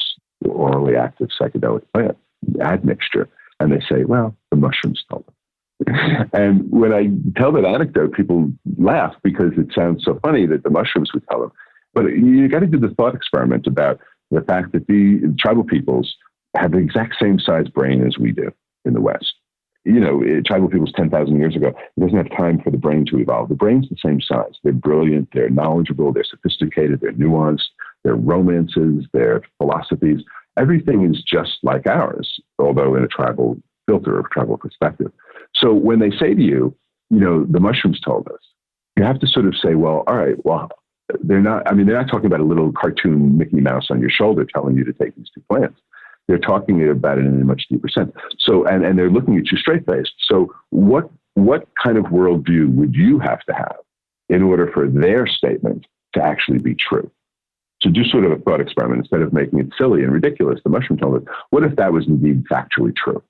orally active psychedelic plant admixture? And they say, well, the mushrooms told them. And when I tell that anecdote, people laugh because it sounds so funny that the mushrooms would tell them. But you got to do the thought experiment about the fact that the tribal peoples have the exact same size brain as we do in the West. Tribal peoples 10,000 years ago, it doesn't have time for the brain to evolve. The brain's the same size. They're brilliant, they're knowledgeable, they're sophisticated, they're nuanced, their romances, their philosophies. Everything is just like ours, although in a tribal filter or tribal perspective. So when they say to you, the mushrooms told us, you have to sort of say, well, all right, well, they're not talking about a little cartoon Mickey Mouse on your shoulder telling you to take these two plants. They're talking about it in a much deeper sense. So, and they're looking at you straight-faced. So what kind of worldview would you have to have in order for their statement to actually be true? So do sort of a thought experiment instead of making it silly and ridiculous. The mushroom told us, what if that was indeed factually true?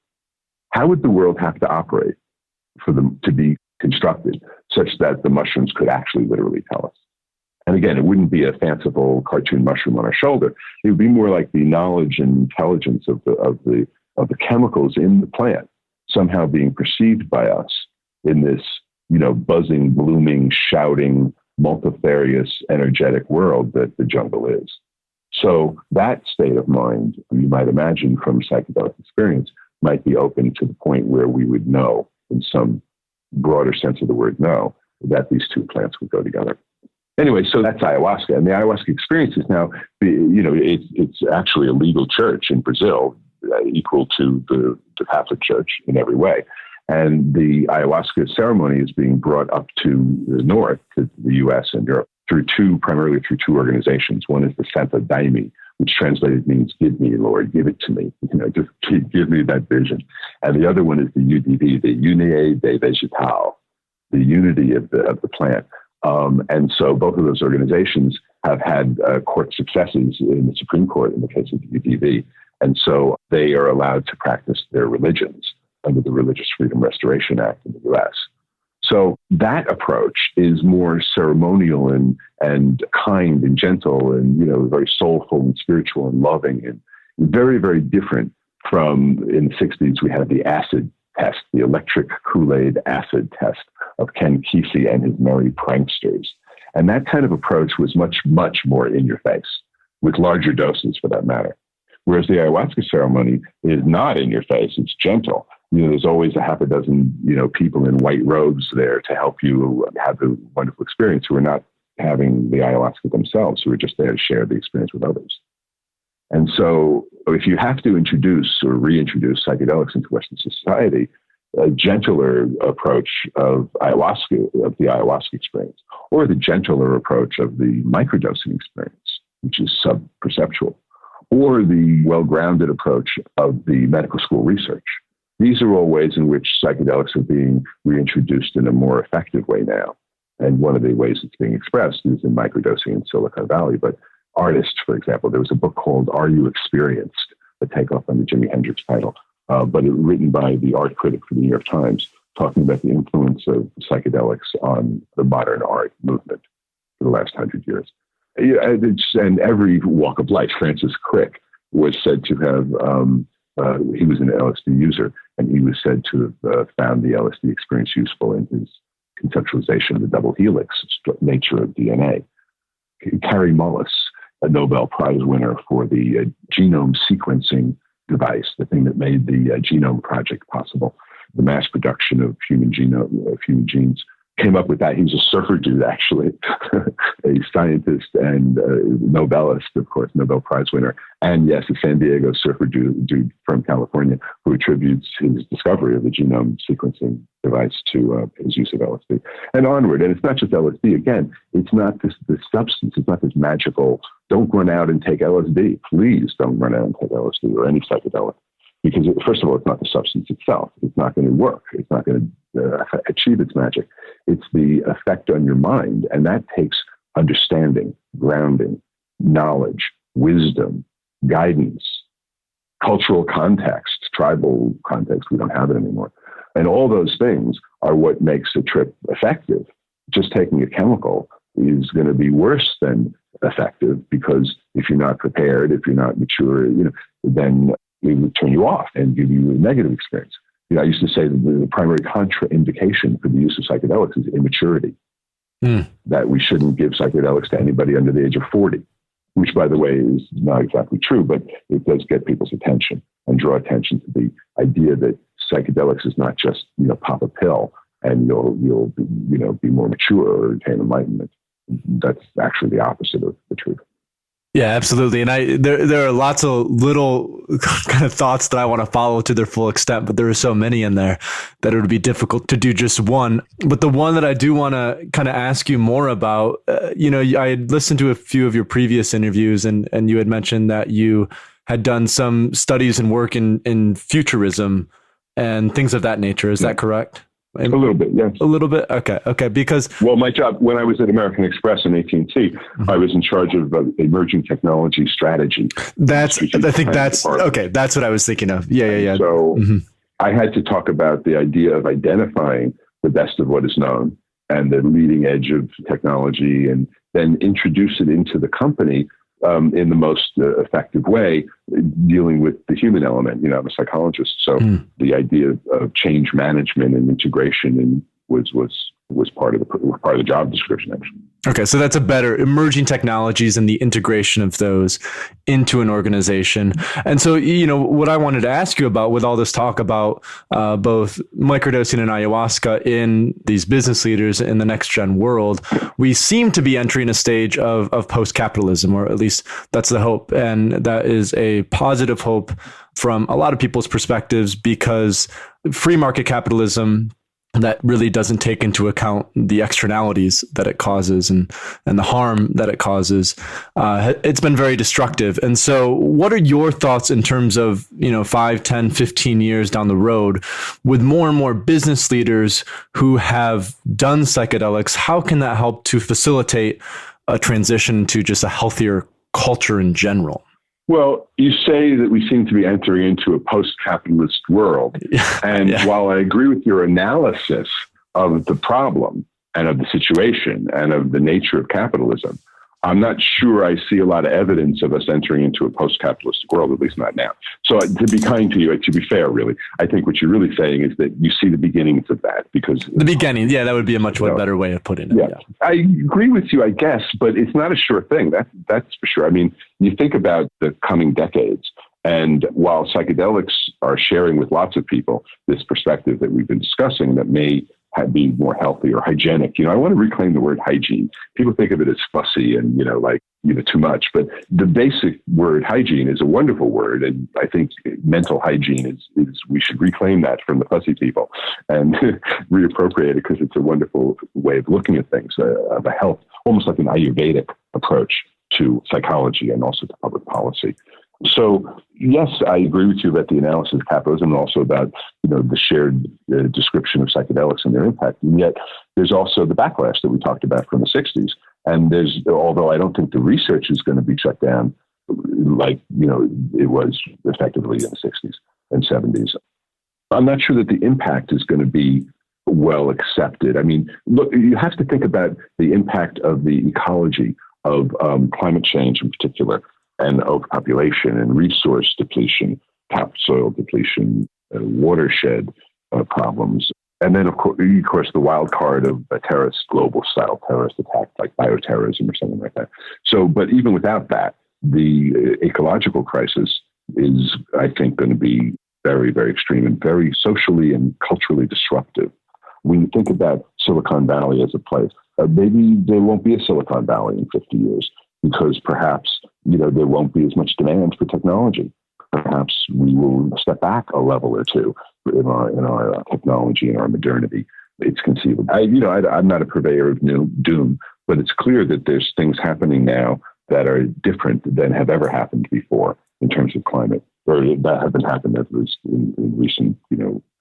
How would the world have to operate for them to be constructed such that the mushrooms could actually literally tell us? And again, it wouldn't be a fanciful cartoon mushroom on our shoulder. It would be more like the knowledge and intelligence of the chemicals in the plant somehow being perceived by us in this, buzzing, blooming, shouting, multifarious, energetic world that the jungle is. So that state of mind, you might imagine from psychedelic experience, might be open to the point where we would know, in some broader sense of the word know, that these two plants would go together. Anyway, so that's ayahuasca. And the ayahuasca experience is now, it's actually a legal church in Brazil, equal to the Catholic Church in every way. And the ayahuasca ceremony is being brought up to the north, to the U.S. and Europe, primarily through two organizations. One is the Santa Daime, which translated means, give me, Lord, give it to me. Just give me that vision. And the other one is the UDV, the Unie de Vegetal, the unity of the plant. And so both of those organizations have had court successes in the Supreme Court in the case of the UDV. And so they are allowed to practice their religions under the Religious Freedom Restoration Act in the U.S. So that approach is more ceremonial and kind and gentle and, very soulful and spiritual and loving and very, very different from, in the 60s, we had the acid test, the electric Kool-Aid acid test of Ken Kesey and his merry pranksters. And that kind of approach was much, much more in your face, with larger doses for that matter. Whereas the ayahuasca ceremony is not in your face, it's gentle. There's always a half a dozen, people in white robes there to help you have a wonderful experience who are not having the ayahuasca themselves, who are just there to share the experience with others. And so if you have to introduce or reintroduce psychedelics into Western society, a gentler approach of the ayahuasca experience, or the gentler approach of the microdosing experience, which is sub-perceptual, or the well-grounded approach of the medical school research. These are all ways in which psychedelics are being reintroduced in a more effective way now. And one of the ways it's being expressed is in microdosing in Silicon Valley. But artists, for example, there was a book called Are You Experienced? A takeoff on the Jimi Hendrix title, but written by the art critic for the New York Times, talking about the influence of psychedelics on the modern art movement for the last 100 years. And every walk of life. Francis Crick was said to have, he was an LSD user, and he was said to have found the LSD experience useful in his conceptualization of the double helix nature of DNA. Kary Mullis, a Nobel Prize winner for the genome sequencing device, the thing that made the Genome Project possible, the mass production of human genes, came up with that. He was a surfer dude, actually, a scientist and Nobelist, of course, Nobel Prize winner, and yes, a San Diego surfer dude from California who attributes his discovery of the genome sequencing device to his use of LSD and onward. And it's not just LSD. Again, it's not this substance. It's not this magical, don't run out and take LSD. Please don't run out and take LSD or any psychedelic. Because first of all, it's not the substance itself. It's not going to work. It's not going to achieve its magic. It's the effect on your mind. And that takes understanding, grounding, knowledge, wisdom, guidance, cultural context, tribal context. We don't have it anymore. And all those things are what makes a trip effective. Just taking a chemical is going to be worse than effective, because if you're not prepared, if you're not mature, then it would turn you off and give you a negative experience. I used to say that the primary contraindication for the use of psychedelics is immaturity, that we shouldn't give psychedelics to anybody under the age of 40, which, by the way, is not exactly true, but it does get people's attention and draw attention to the idea that psychedelics is not just, pop a pill and you'll be more mature or attain enlightenment. That's actually the opposite of the truth. Yeah, absolutely. And there are lots of little kind of thoughts that I want to follow to their full extent, but there are so many in there that it would be difficult to do just one. But the one that I do want to kind of ask you more about, I had listened to a few of your previous interviews, and you had mentioned that you had done some studies and work in futurism and things of that nature. Is that correct? A little bit, yes. A little bit? Okay. Because... Well, my job, when I was at American Express and AT&T, I was in charge of emerging technology strategy. That's what I was thinking of. Yeah. So I had to talk about the idea of identifying the best of what is known and the leading edge of technology and then introduce it into the company in the most effective way, dealing with the human element. I'm a psychologist, so the idea of change management and integration was part of the job description, actually. Okay, so that's a better emerging technologies and the integration of those into an organization. And so, what I wanted to ask you about with all this talk about both microdosing and ayahuasca in these business leaders in the next gen world, we seem to be entering a stage of post-capitalism, or at least that's the hope. And that is a positive hope from a lot of people's perspectives, because free market capitalism that really doesn't take into account the externalities that it causes and the harm that it causes. It's been very destructive. And so what are your thoughts in terms of, 5, 10, 15 years down the road with more and more business leaders who have done psychedelics? How can that help to facilitate a transition to just a healthier culture in general? Well, you say that we seem to be entering into a post-capitalist world. And while I agree with your analysis of the problem and of the situation and of the nature of capitalism, I'm not sure I see a lot of evidence of us entering into a post-capitalist world, at least not now. So to be kind to you, to be fair, really, I think what you're really saying is that you see the beginnings of that, because the beginning, that would be a much better way of putting it. Yeah. I agree with you, I guess, but it's not a sure thing. That's for sure. I mean, you think about the coming decades, and while psychedelics are sharing with lots of people this perspective that we've been discussing that may be more healthy or hygienic. I want to reclaim the word hygiene. People think of it as fussy and, too much, but the basic word hygiene is a wonderful word. And I think mental hygiene is we should reclaim that from the fussy people and reappropriate it, because it's a wonderful way of looking at things, of a health, almost like an Ayurvedic approach to psychology and also to public policy. So, yes, I agree with you about the analysis of capitalism and also about, the shared description of psychedelics and their impact. And yet there's also the backlash that we talked about from the 60s. And although I don't think the research is going to be shut down like, it was effectively in the 60s and 70s, I'm not sure that the impact is going to be well accepted. I mean, look, you have to think about the impact of the ecology of climate change in particular, and overpopulation and resource depletion, topsoil depletion, watershed problems. And then, of course, the wild card of a global-style terrorist attack like bioterrorism or something like that. So, but even without that, the ecological crisis is, I think, going to be very, very extreme and very socially and culturally disruptive. When you think about Silicon Valley as a place, maybe there won't be a Silicon Valley in 50 years because perhaps, there won't be as much demand for technology. Perhaps we will step back a level or two in our technology and our modernity. It's conceivable. I'm not a purveyor of doom, but it's clear that there's things happening now that are different than have ever happened before in terms of climate, or that haven't happened at least in recent,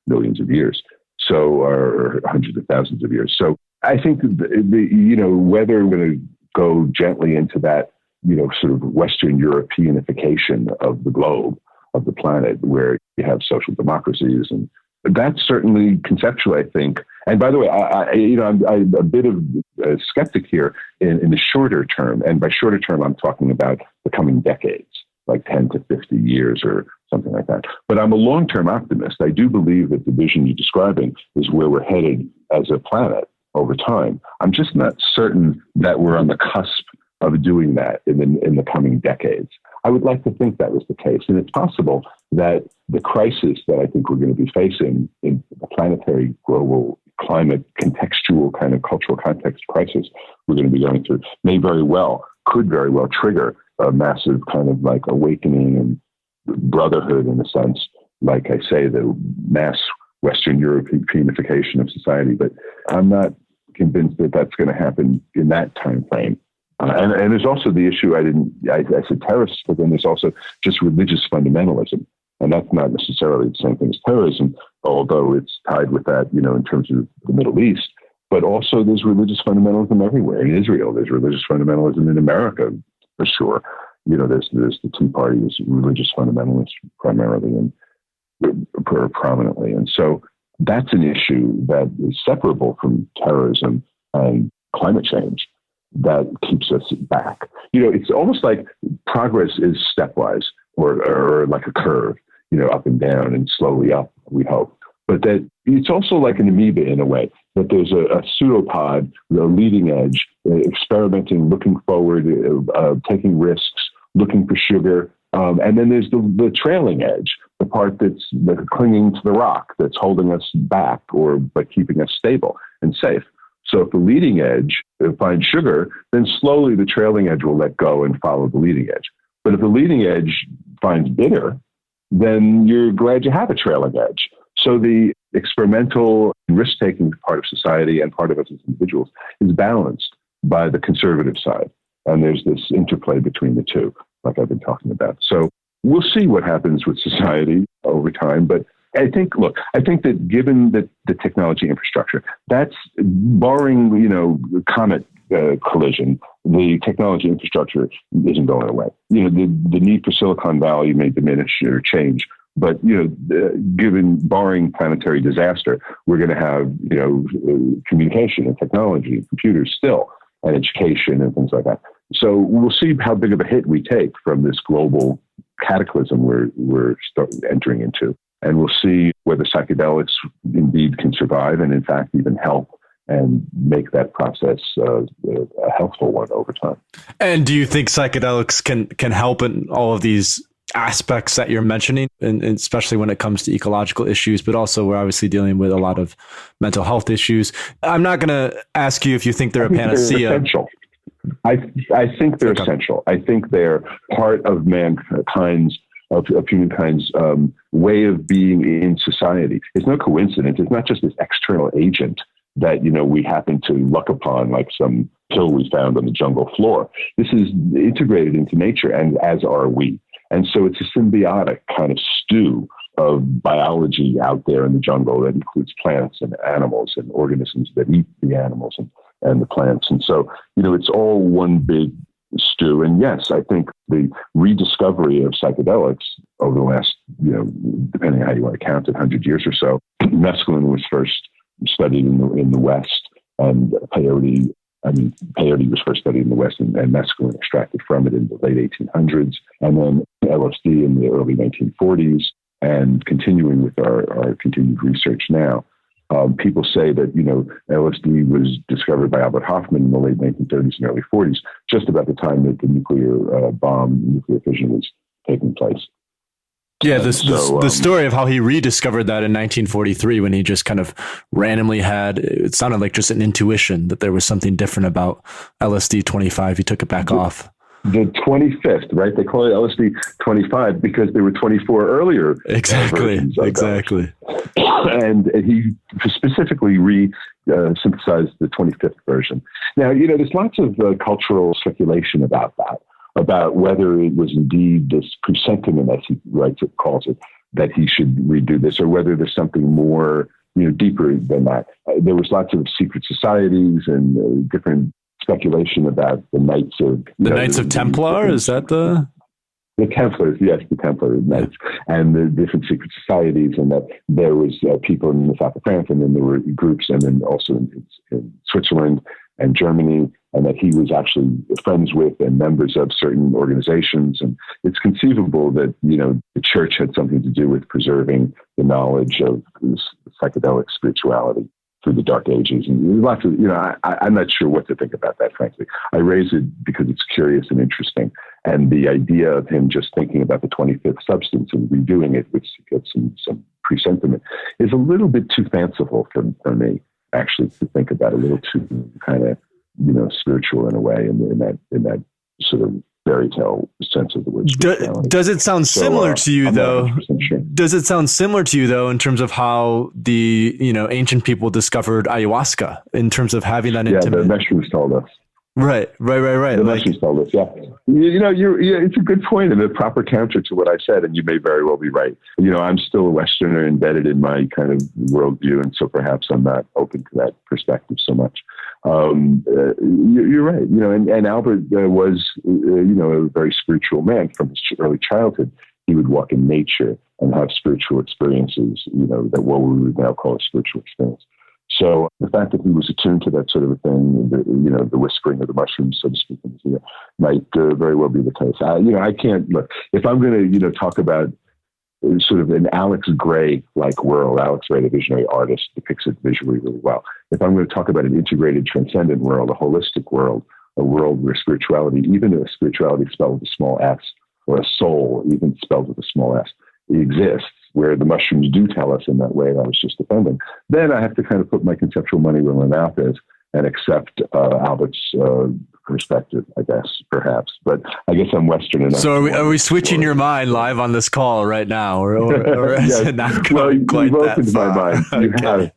millions of years. So, or hundreds of thousands of years. So I think whether we're going to go gently into that, sort of Western Europeanification of the globe, of the planet, where you have social democracies, and that's certainly conceptual, I think. And by the way, I'm a bit of a skeptic here in the shorter term. And by shorter term, I'm talking about the coming decades, like 10 to 50 years or something like that. But I'm a long-term optimist. I do believe that the vision you're describing is where we're headed as a planet over time. I'm just not certain that we're on the cusp of doing that in the coming decades. I would like to think that was the case. And it's possible that the crisis that I think we're going to be facing in the planetary global climate contextual kind of cultural context crisis we're going to be going through could very well trigger a massive kind of like awakening and brotherhood, in a sense, like I say, the mass Western Europeanification of society. But I'm not convinced that that's going to happen in that time frame. And there's also the issue, I said terrorists, but then there's also just religious fundamentalism. And that's not necessarily the same thing as terrorism, although it's tied with that, in terms of the Middle East. But also there's religious fundamentalism everywhere. In Israel, there's religious fundamentalism in America, for sure. There's the two parties, religious fundamentalists primarily and prominently. And so that's an issue that is separable from terrorism and climate change. that keeps us back. It's almost like progress is stepwise or like a curve, up and down and slowly up, we hope. But that it's also like an amoeba in a way, that there's a pseudopod, the leading edge, experimenting, looking forward, taking risks, looking for sugar. And then there's the trailing edge, the part that's clinging to the rock, that's holding us back but keeping us stable and safe. So if the leading edge finds sugar, then slowly the trailing edge will let go and follow the leading edge. But if the leading edge finds bitter, then you're glad you have a trailing edge. So the experimental risk-taking part of society and part of us as individuals is balanced by the conservative side. And there's this interplay between the two, like I've been talking about. So we'll see what happens with society over time. But I think that given the technology infrastructure, that's barring, comet collision, the technology infrastructure isn't going away. The need for Silicon Valley may diminish or change, but, given barring planetary disaster, we're going to have, communication and technology and computers still, and education and things like that. So we'll see how big of a hit we take from this global cataclysm we're entering into. And we'll see whether psychedelics indeed can survive and, in fact, even help and make that process a healthful one over time. And do you think psychedelics can help in all of these aspects that you're mentioning, and especially when it comes to ecological issues, but also we're obviously dealing with a lot of mental health issues? I'm not going to ask you if you think they're a panacea. They're essential. I think they're essential. I think they're part of mankind's of humankind's way of being in society. It's no coincidence. It's not just this external agent that, we happen to luck upon, like some pill we found on the jungle floor. This is integrated into nature, and as are we. And so it's a symbiotic kind of stew of biology out there in the jungle that includes plants and animals and organisms that eat the animals and the plants. And so, it's all one big stew. And yes, I think the rediscovery of psychedelics over the last, depending on how you want to count it, 100 years or so, mescaline was first studied in the West, and peyote was first studied in the West, and mescaline extracted from it in the late 1800s, and then LSD in the early 1940s, and continuing with our continued research now. People say that, LSD was discovered by Albert Hofmann in the late 1930s and early 40s, just about the time that the nuclear fission was taking place. Yeah, the story of how he rediscovered that in 1943 when he just kind of randomly it sounded like just an intuition that there was something different about LSD 25. He took it back off. The 25th, right? They call it LSD 25 because there were 24 earlier. Exactly. And he specifically synthesized the 25th version. Now, there's lots of cultural speculation about that, about whether it was indeed this presentiment, as he calls it, that he should redo this, or whether there's something more, deeper than that. There was lots of secret societies and different speculation about the Knights of... Knights of Templar? Is that the... The Templars, yes, the Templar Knights, and the different secret societies, and that there was people in the south of France, and then there were groups, and then also in Switzerland and Germany, and that he was actually friends with and members of certain organizations. And it's conceivable that, the church had something to do with preserving the knowledge of psychedelic spirituality through the Dark Ages. And lots of, I'm not sure what to think about that, frankly. I raise it because it's curious and interesting. And the idea of him just thinking about the 25th substance and redoing it, which gets some presentiment, is a little bit too fanciful for me, actually, to think about, a little too kind of, spiritual in a way, in that sort of fairy tale sense of the word. Does it sound similar to you, though? Sure. Does it sound similar to you, though, in terms of how the ancient people discovered ayahuasca, in terms of having that intimate? Yeah, the mushrooms told us. Right. The mushrooms told us. Yeah, it's a good point and a proper counter to what I said, and you may very well be right. I'm still a Westerner embedded in my kind of worldview, and so perhaps I'm not open to that perspective so much. You're right. And Albert was, a very spiritual man from his early childhood. He would walk in nature and have spiritual experiences, that what we would now call a spiritual experience. So the fact that he was attuned to that sort of a thing, the whispering of the mushrooms, so to speak, might very well be the case. I can't look, if I'm going to, talk about sort of an Alex Gray-like world. Alex Gray, the visionary artist, depicts it visually really well. If I'm going to talk about an integrated, transcendent world, a holistic world, a world where spirituality, even if spirituality spelled with a small s, or a soul, even spelled with a small s, exists, where the mushrooms do tell us in that way that I was just defending, then I have to kind of put my conceptual money where my mouth is and accept Albert's perspective, I guess, perhaps. But I guess I'm Western enough. So are we switching your mind live on this call right now? Or is it not going quite that far? My mind. You have.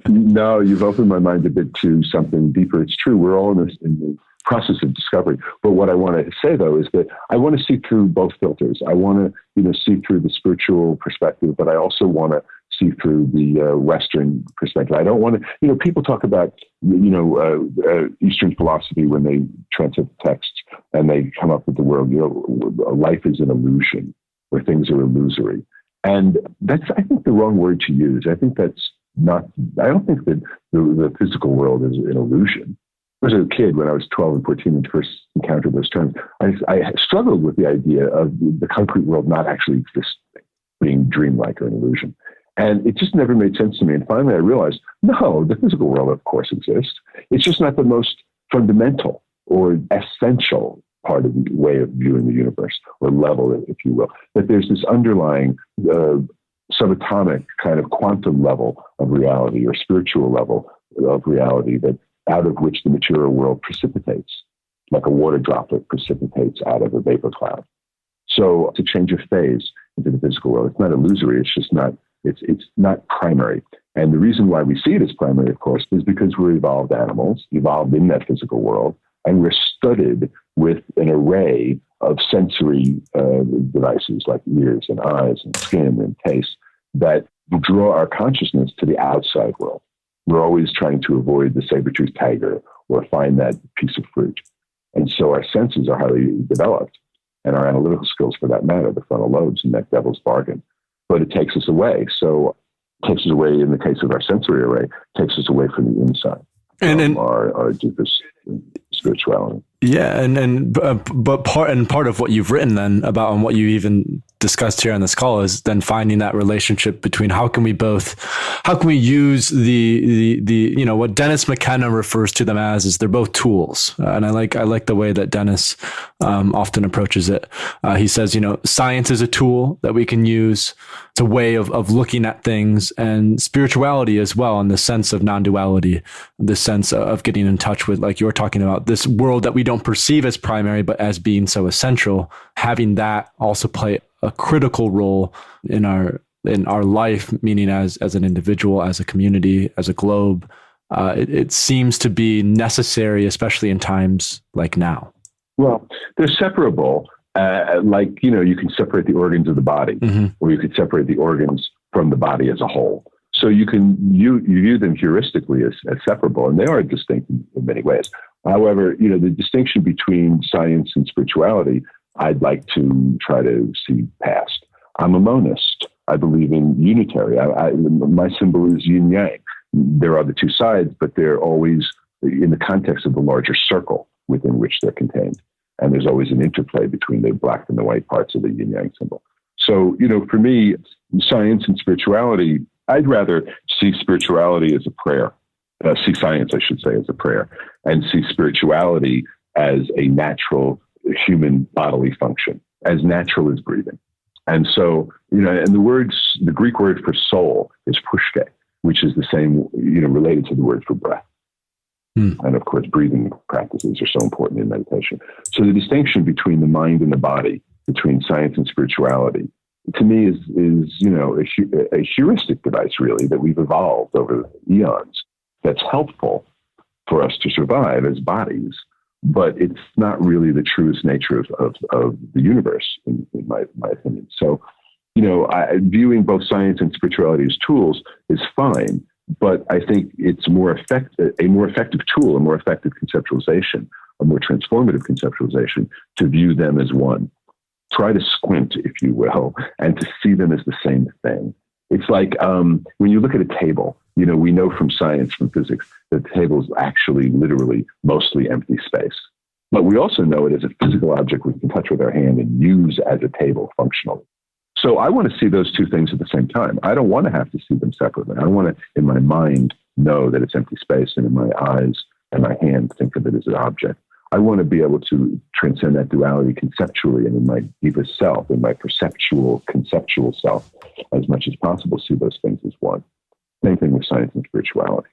No, you've opened my mind a bit to something deeper. It's true. We're all in the process of discovery. But what I want to say, though, is that I want to see through both filters. I want to, see through the spiritual perspective, but I also want to see through the Western perspective. I don't want to, people talk about, Eastern philosophy when they translate the texts and they come up with the world, life is an illusion, where things are illusory. And that's, I think, the wrong word to use. I think that's not, I don't think that the physical world is an illusion. As a kid, when I was 12 and 14 and first encountered those terms, I struggled with the idea of the concrete world not actually existing, being dreamlike or an illusion. And it just never made sense to me. And finally I realized, no, the physical world, of course, exists. It's just not the most fundamental or essential part of the way of viewing the universe, or level, if you will. That there's this underlying subatomic kind of quantum level of reality, or spiritual level of reality, that out of which the material world precipitates, like a water droplet precipitates out of a vapor cloud. So to change a phase into the physical world, it's not illusory. It's just not, it's not primary. And the reason why we see it as primary, of course, is because we're evolved animals, evolved in that physical world, and we're studded with an array of sensory devices like ears and eyes and skin and taste that draw our consciousness to the outside world. We're always trying to avoid the saber-toothed tiger or find that piece of fruit. And so our senses are highly developed, and our analytical skills, for that matter, the frontal lobes, and that devil's bargain. But it takes us away. So it takes us away, in the case of our sensory array, takes us away from the inside, from our deepest spirituality. Yeah, but part of what you've written then about, and what you even discussed here on this call, is then finding that relationship between how can we use the what Dennis McKenna refers to them as is they're both tools, and I like the way that Dennis often approaches it. He says, science is a tool that we can use. It's a way of looking at things, and spirituality as well, in the sense of non-duality, the sense of getting in touch with, like you're talking about, this world that we don't perceive as primary, but as being so essential. Having that also play a critical role in our life, meaning as an individual, as a community, as a globe. It seems to be necessary, especially in times like now. Well, they're separable. You can separate the organs of the body, mm-hmm. or you could separate the organs from the body as a whole. So you view them heuristically as separable, and they are distinct in many ways. However, the distinction between science and spirituality, I'd like to try to see past. I'm a monist. I believe in unitary. My symbol is yin yang. There are the two sides, but they're always in the context of the larger circle within which they're contained. And there's always an interplay between the black and the white parts of the yin yang symbol. So, for me, science and spirituality, I'd rather see spirituality as a prayer. See science, I should say, as a prayer, and see spirituality as a natural human bodily function, as natural as breathing. And so, and the Greek word for soul is pushke, which is the same, related to the word for breath. And of course, breathing practices are so important in meditation. So the distinction between the mind and the body, between science and spirituality, to me is a heuristic device, really, that we've evolved over eons. That's helpful for us to survive as bodies, but it's not really the truest nature of the universe, in my opinion. So, viewing both science and spirituality as tools is fine, but I think it's a more effective tool, a more effective conceptualization, a more transformative conceptualization, to view them as one. Try to squint, if you will, and to see them as the same thing. It's like when you look at a table, We know from science, from physics, that the table is actually literally mostly empty space. But we also know it as a physical object we can touch with our hand and use as a table functionally. So I want to see those two things at the same time. I don't want to have to see them separately. I want to, in my mind, know that it's empty space, and in my eyes and my hand, think of it as an object. I want to be able to transcend that duality conceptually, and in my deepest self, in my perceptual, conceptual self, as much as possible, see those things as one. Same thing with science and spirituality.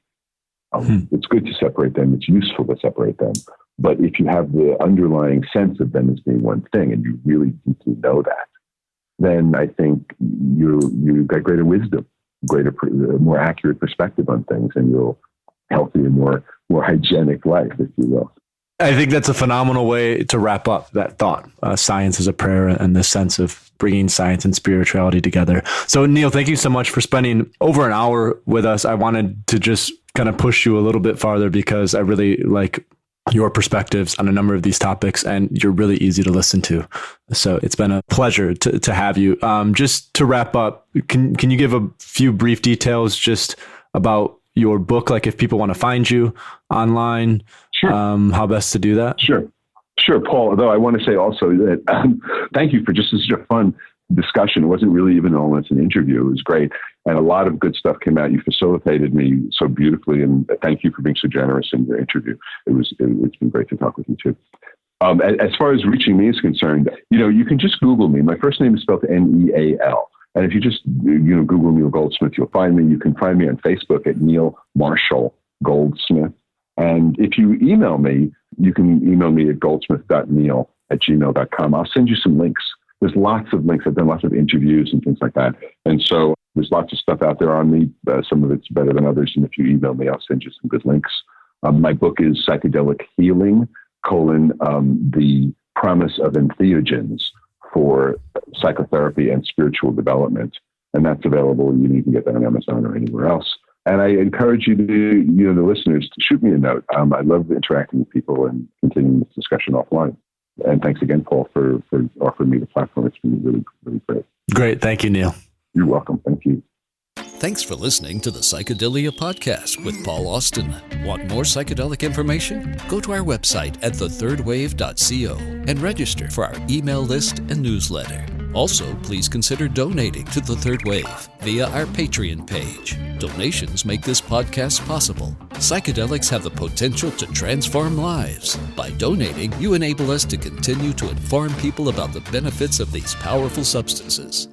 It's good to separate them. It's useful to separate them. But if you have the underlying sense of them as being one thing, and you really deeply know that, then I think you've got greater wisdom, more accurate perspective on things, and you'll healthier, more hygienic life, if you will. I think that's a phenomenal way to wrap up that thought. Science is a prayer, and the sense of bringing science and spirituality together. So, Neal, thank you so much for spending over an hour with us. I wanted to just kind of push you a little bit farther because I really like your perspectives on a number of these topics, and you're really easy to listen to. So it's been a pleasure to have you. Just to wrap up, can you give a few brief details just about your book? Like if people want to find you online, sure. How best to do that? Sure, Paul. Although I want to say also that thank you for just such a fun discussion. It wasn't really even almost an interview. It was great. And a lot of good stuff came out. You facilitated me so beautifully. And thank you for being so generous in your interview. It's been great to talk with you too. As far as reaching me is concerned, you can just Google me. My first name is spelled Neal. And if you just, Google Neal Goldsmith, you'll find me. You can find me on Facebook at Neal Marshall Goldsmith. And if you email me, you can email me at goldsmith.neal@gmail.com. I'll send you some links. There's lots of links. I've done lots of interviews and things like that. And so there's lots of stuff out there on me. Some of it's better than others. And if you email me, I'll send you some good links. My book is Psychedelic Healing, the Promise of Entheogens for Psychotherapy and Spiritual Development. And that's available. You can get that on Amazon or anywhere else. And I encourage you to, the listeners, to shoot me a note. I love interacting with people and continuing this discussion offline. And thanks again, Paul, for offering me the platform. It's been really, really great. Great. Thank you, Neal. You're welcome. Thank you. Thanks for listening to the Psychedelia Podcast with Paul Austin. Want more psychedelic information? Go to our website at thethirdwave.co and register for our email list and newsletter. Also, please consider donating to The Third Wave via our Patreon page. Donations make this podcast possible. Psychedelics have the potential to transform lives. By donating, you enable us to continue to inform people about the benefits of these powerful substances.